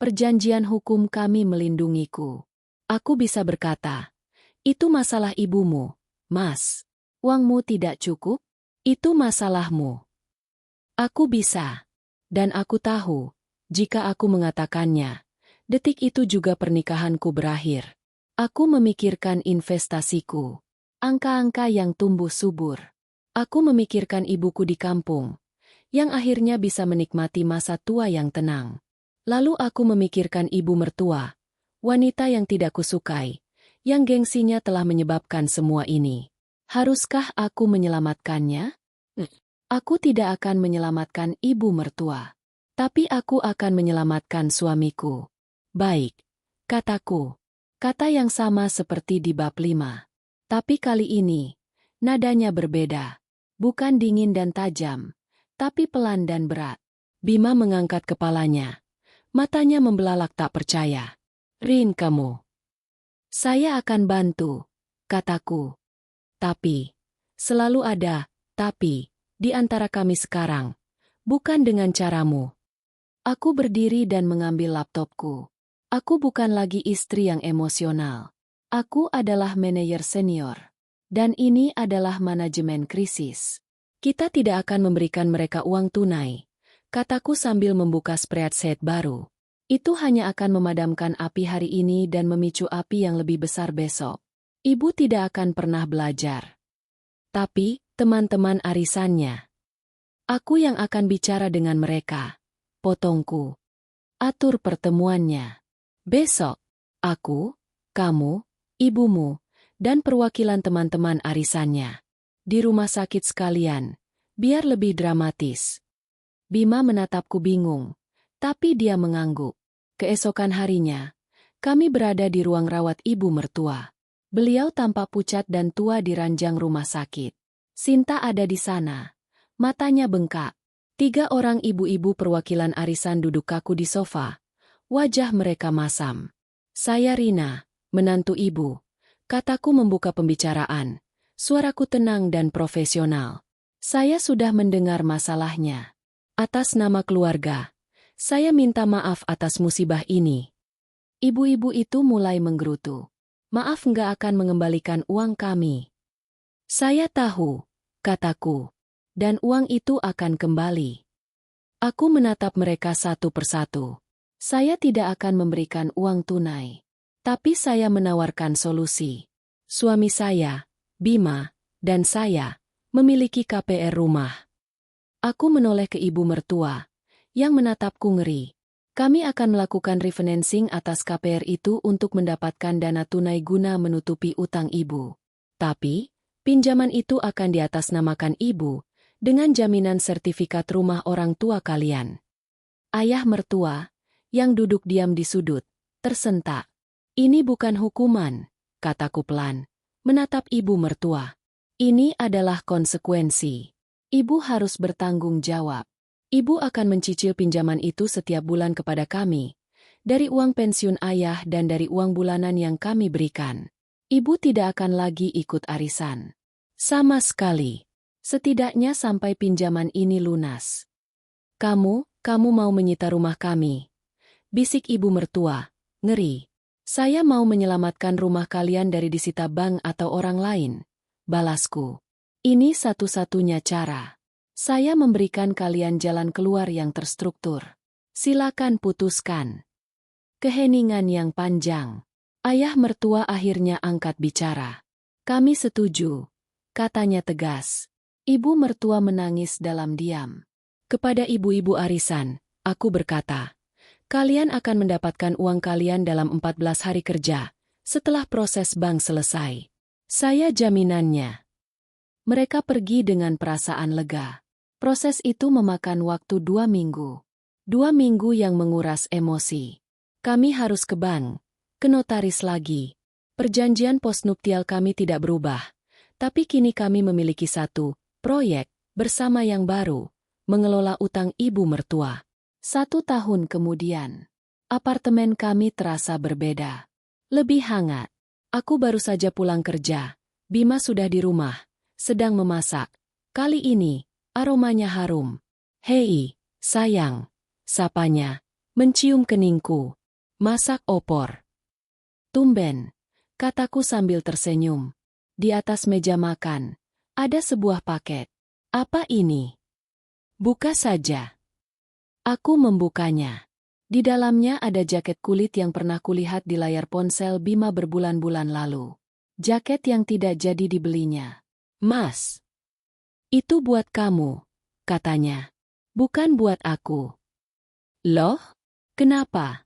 [SPEAKER 1] Perjanjian hukum kami melindungiku. Aku bisa berkata, itu masalah ibumu, Mas. Uangmu tidak cukup? Itu masalahmu. Aku bisa. Dan aku tahu, jika aku mengatakannya, detik itu juga pernikahanku berakhir. Aku memikirkan investasiku. Angka-angka yang tumbuh subur. Aku memikirkan ibuku di kampung, yang akhirnya bisa menikmati masa tua yang tenang. Lalu aku memikirkan ibu mertua, wanita yang tidak kusukai, yang gengsinya telah menyebabkan semua ini. Haruskah aku menyelamatkannya? Aku tidak akan menyelamatkan ibu mertua. Tapi aku akan menyelamatkan suamiku. Baik, kataku. Kata yang sama seperti di bab 5. Tapi kali ini, nadanya berbeda. Bukan dingin dan tajam, tapi pelan dan berat. Bima mengangkat kepalanya. Matanya membelalak tak percaya. Rin, kamu. Saya akan bantu, kataku. Tapi, selalu ada, tapi, di antara kami sekarang. Bukan dengan caramu. Aku berdiri dan mengambil laptopku. Aku bukan lagi istri yang emosional. Aku adalah manajer senior. Dan ini adalah manajemen krisis. Kita tidak akan memberikan mereka uang tunai, kataku sambil membuka spreadsheet baru. Itu hanya akan memadamkan api hari ini dan memicu api yang lebih besar besok. Ibu tidak akan pernah belajar. Tapi, teman-teman arisannya. Aku yang akan bicara dengan mereka. Potongku. Atur pertemuannya. Besok, aku, kamu, ibumu, dan perwakilan teman-teman arisannya. Di rumah sakit sekalian, biar lebih dramatis. Bima menatapku bingung. Tapi dia mengangguk. Keesokan harinya, kami berada di ruang rawat ibu mertua. Beliau tampak pucat dan tua di ranjang rumah sakit. Sinta ada di sana. Matanya bengkak. 3 orang ibu-ibu perwakilan arisan duduk kaku di sofa. Wajah mereka masam. Saya Rina, menantu ibu. Kataku membuka pembicaraan. Suaraku tenang dan profesional. Saya sudah mendengar masalahnya. Atas nama keluarga, saya minta maaf atas musibah ini. Ibu-ibu itu mulai menggerutu. Maaf, nggak akan mengembalikan uang kami. Saya tahu, kataku. Dan uang itu akan kembali. Aku menatap mereka satu persatu. Saya tidak akan memberikan uang tunai. Tapi saya menawarkan solusi. Suami saya, Bima, dan saya, memiliki KPR rumah. Aku menoleh ke ibu mertua, yang menatapku ngeri. Kami akan melakukan refinancing atas KPR itu untuk mendapatkan dana tunai guna menutupi utang ibu. Tapi, pinjaman itu akan diatasnamakan ibu, dengan jaminan sertifikat rumah orang tua kalian. Ayah mertua, yang duduk diam di sudut, tersentak. Ini bukan hukuman, kataku pelan, menatap ibu mertua. Ini adalah konsekuensi. Ibu harus bertanggung jawab. Ibu akan mencicil pinjaman itu setiap bulan kepada kami, dari uang pensiun ayah dan dari uang bulanan yang kami berikan. Ibu tidak akan lagi ikut arisan. Sama sekali. Setidaknya sampai pinjaman ini lunas. Kamu mau menyita rumah kami. Bisik ibu mertua, ngeri. Saya mau menyelamatkan rumah kalian dari disita bank atau orang lain. Balasku. Ini satu-satunya cara. Saya memberikan kalian jalan keluar yang terstruktur. Silakan putuskan. Keheningan yang panjang. Ayah mertua akhirnya angkat bicara. Kami setuju, katanya tegas. Ibu mertua menangis dalam diam. Kepada ibu-ibu arisan, aku berkata, kalian akan mendapatkan uang kalian dalam 14 hari kerja, setelah proses bank selesai. Saya jaminannya. Mereka pergi dengan perasaan lega. Proses itu memakan waktu 2 minggu. 2 minggu yang menguras emosi. Kami harus ke bank, ke notaris lagi. Perjanjian postnuptial kami tidak berubah. Tapi kini kami memiliki satu proyek bersama yang baru, mengelola utang ibu mertua. 1 tahun kemudian, apartemen kami terasa berbeda. Lebih hangat. Aku baru saja pulang kerja. Bima sudah di rumah, sedang memasak. Kali ini, aromanya harum. Hei, sayang, sapanya, mencium keningku. Masak opor. Tumben, kataku sambil tersenyum. Di atas meja makan, ada sebuah paket. Apa ini? Buka saja. Aku membukanya. Di dalamnya ada jaket kulit yang pernah kulihat di layar ponsel Bima berbulan-bulan lalu. Jaket yang tidak jadi dibelinya. Mas, itu buat kamu, katanya. Bukan buat aku. Loh? Kenapa?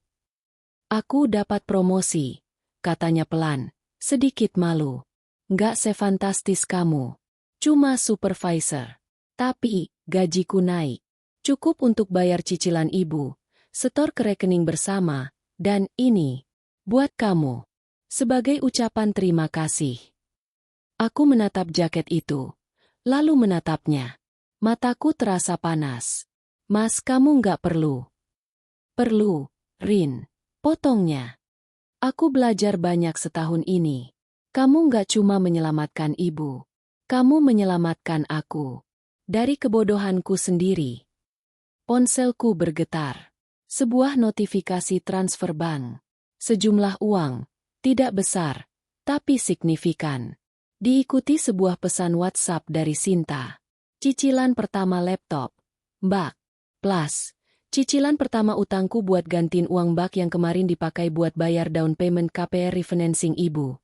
[SPEAKER 1] Aku dapat promosi, katanya pelan, sedikit malu. Nggak sefantastis kamu. Cuma supervisor. Tapi, gajiku naik. Cukup untuk bayar cicilan ibu, setor ke rekening bersama, dan ini, buat kamu. Sebagai ucapan terima kasih. Aku menatap jaket itu, lalu menatapnya. Mataku terasa panas. Mas, kamu nggak perlu. Perlu, Rin. Potongnya. Aku belajar banyak setahun ini. Kamu nggak cuma menyelamatkan ibu. Kamu menyelamatkan aku. Dari kebodohanku sendiri. Ponselku bergetar. Sebuah notifikasi transfer bank. Sejumlah uang. Tidak besar, tapi signifikan. Diikuti sebuah pesan WhatsApp dari Sinta. Cicilan pertama laptop. Mbak. Plus. Cicilan pertama utangku buat gantiin uang bak yang kemarin dipakai buat bayar down payment KPR refinancing ibu.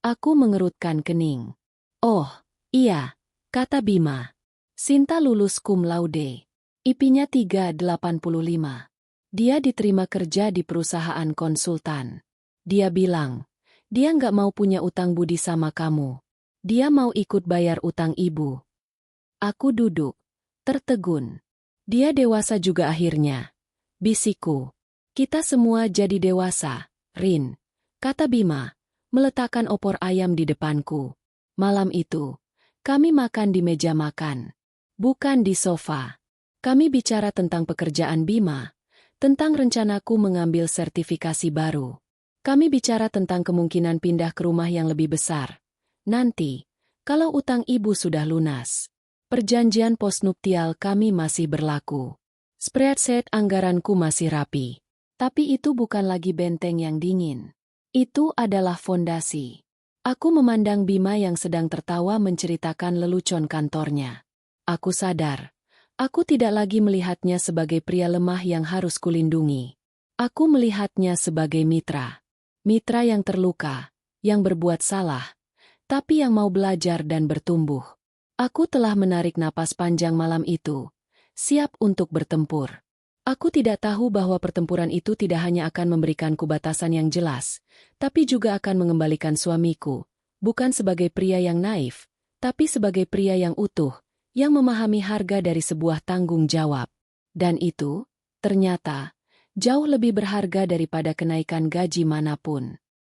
[SPEAKER 1] Aku mengerutkan kening. Oh, iya, kata Bima. Sinta lulus cum laude. IP-nya 3,85. Dia diterima kerja di perusahaan konsultan. Dia bilang, dia nggak mau punya utang budi sama kamu. Dia mau ikut bayar utang ibu. Aku duduk, tertegun. Dia dewasa juga akhirnya. Bisikku. Kita semua jadi dewasa, Rin. Kata Bima, meletakkan opor ayam di depanku. Malam itu, kami makan di meja makan. Bukan di sofa. Kami bicara tentang pekerjaan Bima, tentang rencanaku mengambil sertifikasi baru. Kami bicara tentang kemungkinan pindah ke rumah yang lebih besar. Nanti, kalau utang ibu sudah lunas. Perjanjian postnuptial kami masih berlaku. Spreadsheet anggaranku masih rapi. Tapi itu bukan lagi benteng yang dingin. Itu adalah fondasi. Aku memandang Bima yang sedang tertawa menceritakan lelucon kantornya. Aku sadar. Aku tidak lagi melihatnya sebagai pria lemah yang harus kulindungi. Aku melihatnya sebagai mitra. Mitra yang terluka, yang berbuat salah, tapi yang mau belajar dan bertumbuh. Aku telah menarik napas panjang malam itu, siap untuk bertempur. Aku tidak tahu bahwa pertempuran itu tidak hanya akan memberikanku batasan yang jelas, tapi juga akan mengembalikan suamiku, bukan sebagai pria yang naif, tapi sebagai pria yang utuh, yang memahami harga dari sebuah tanggung jawab. Dan itu, ternyata, jauh lebih berharga daripada kenaikan gaji manapun.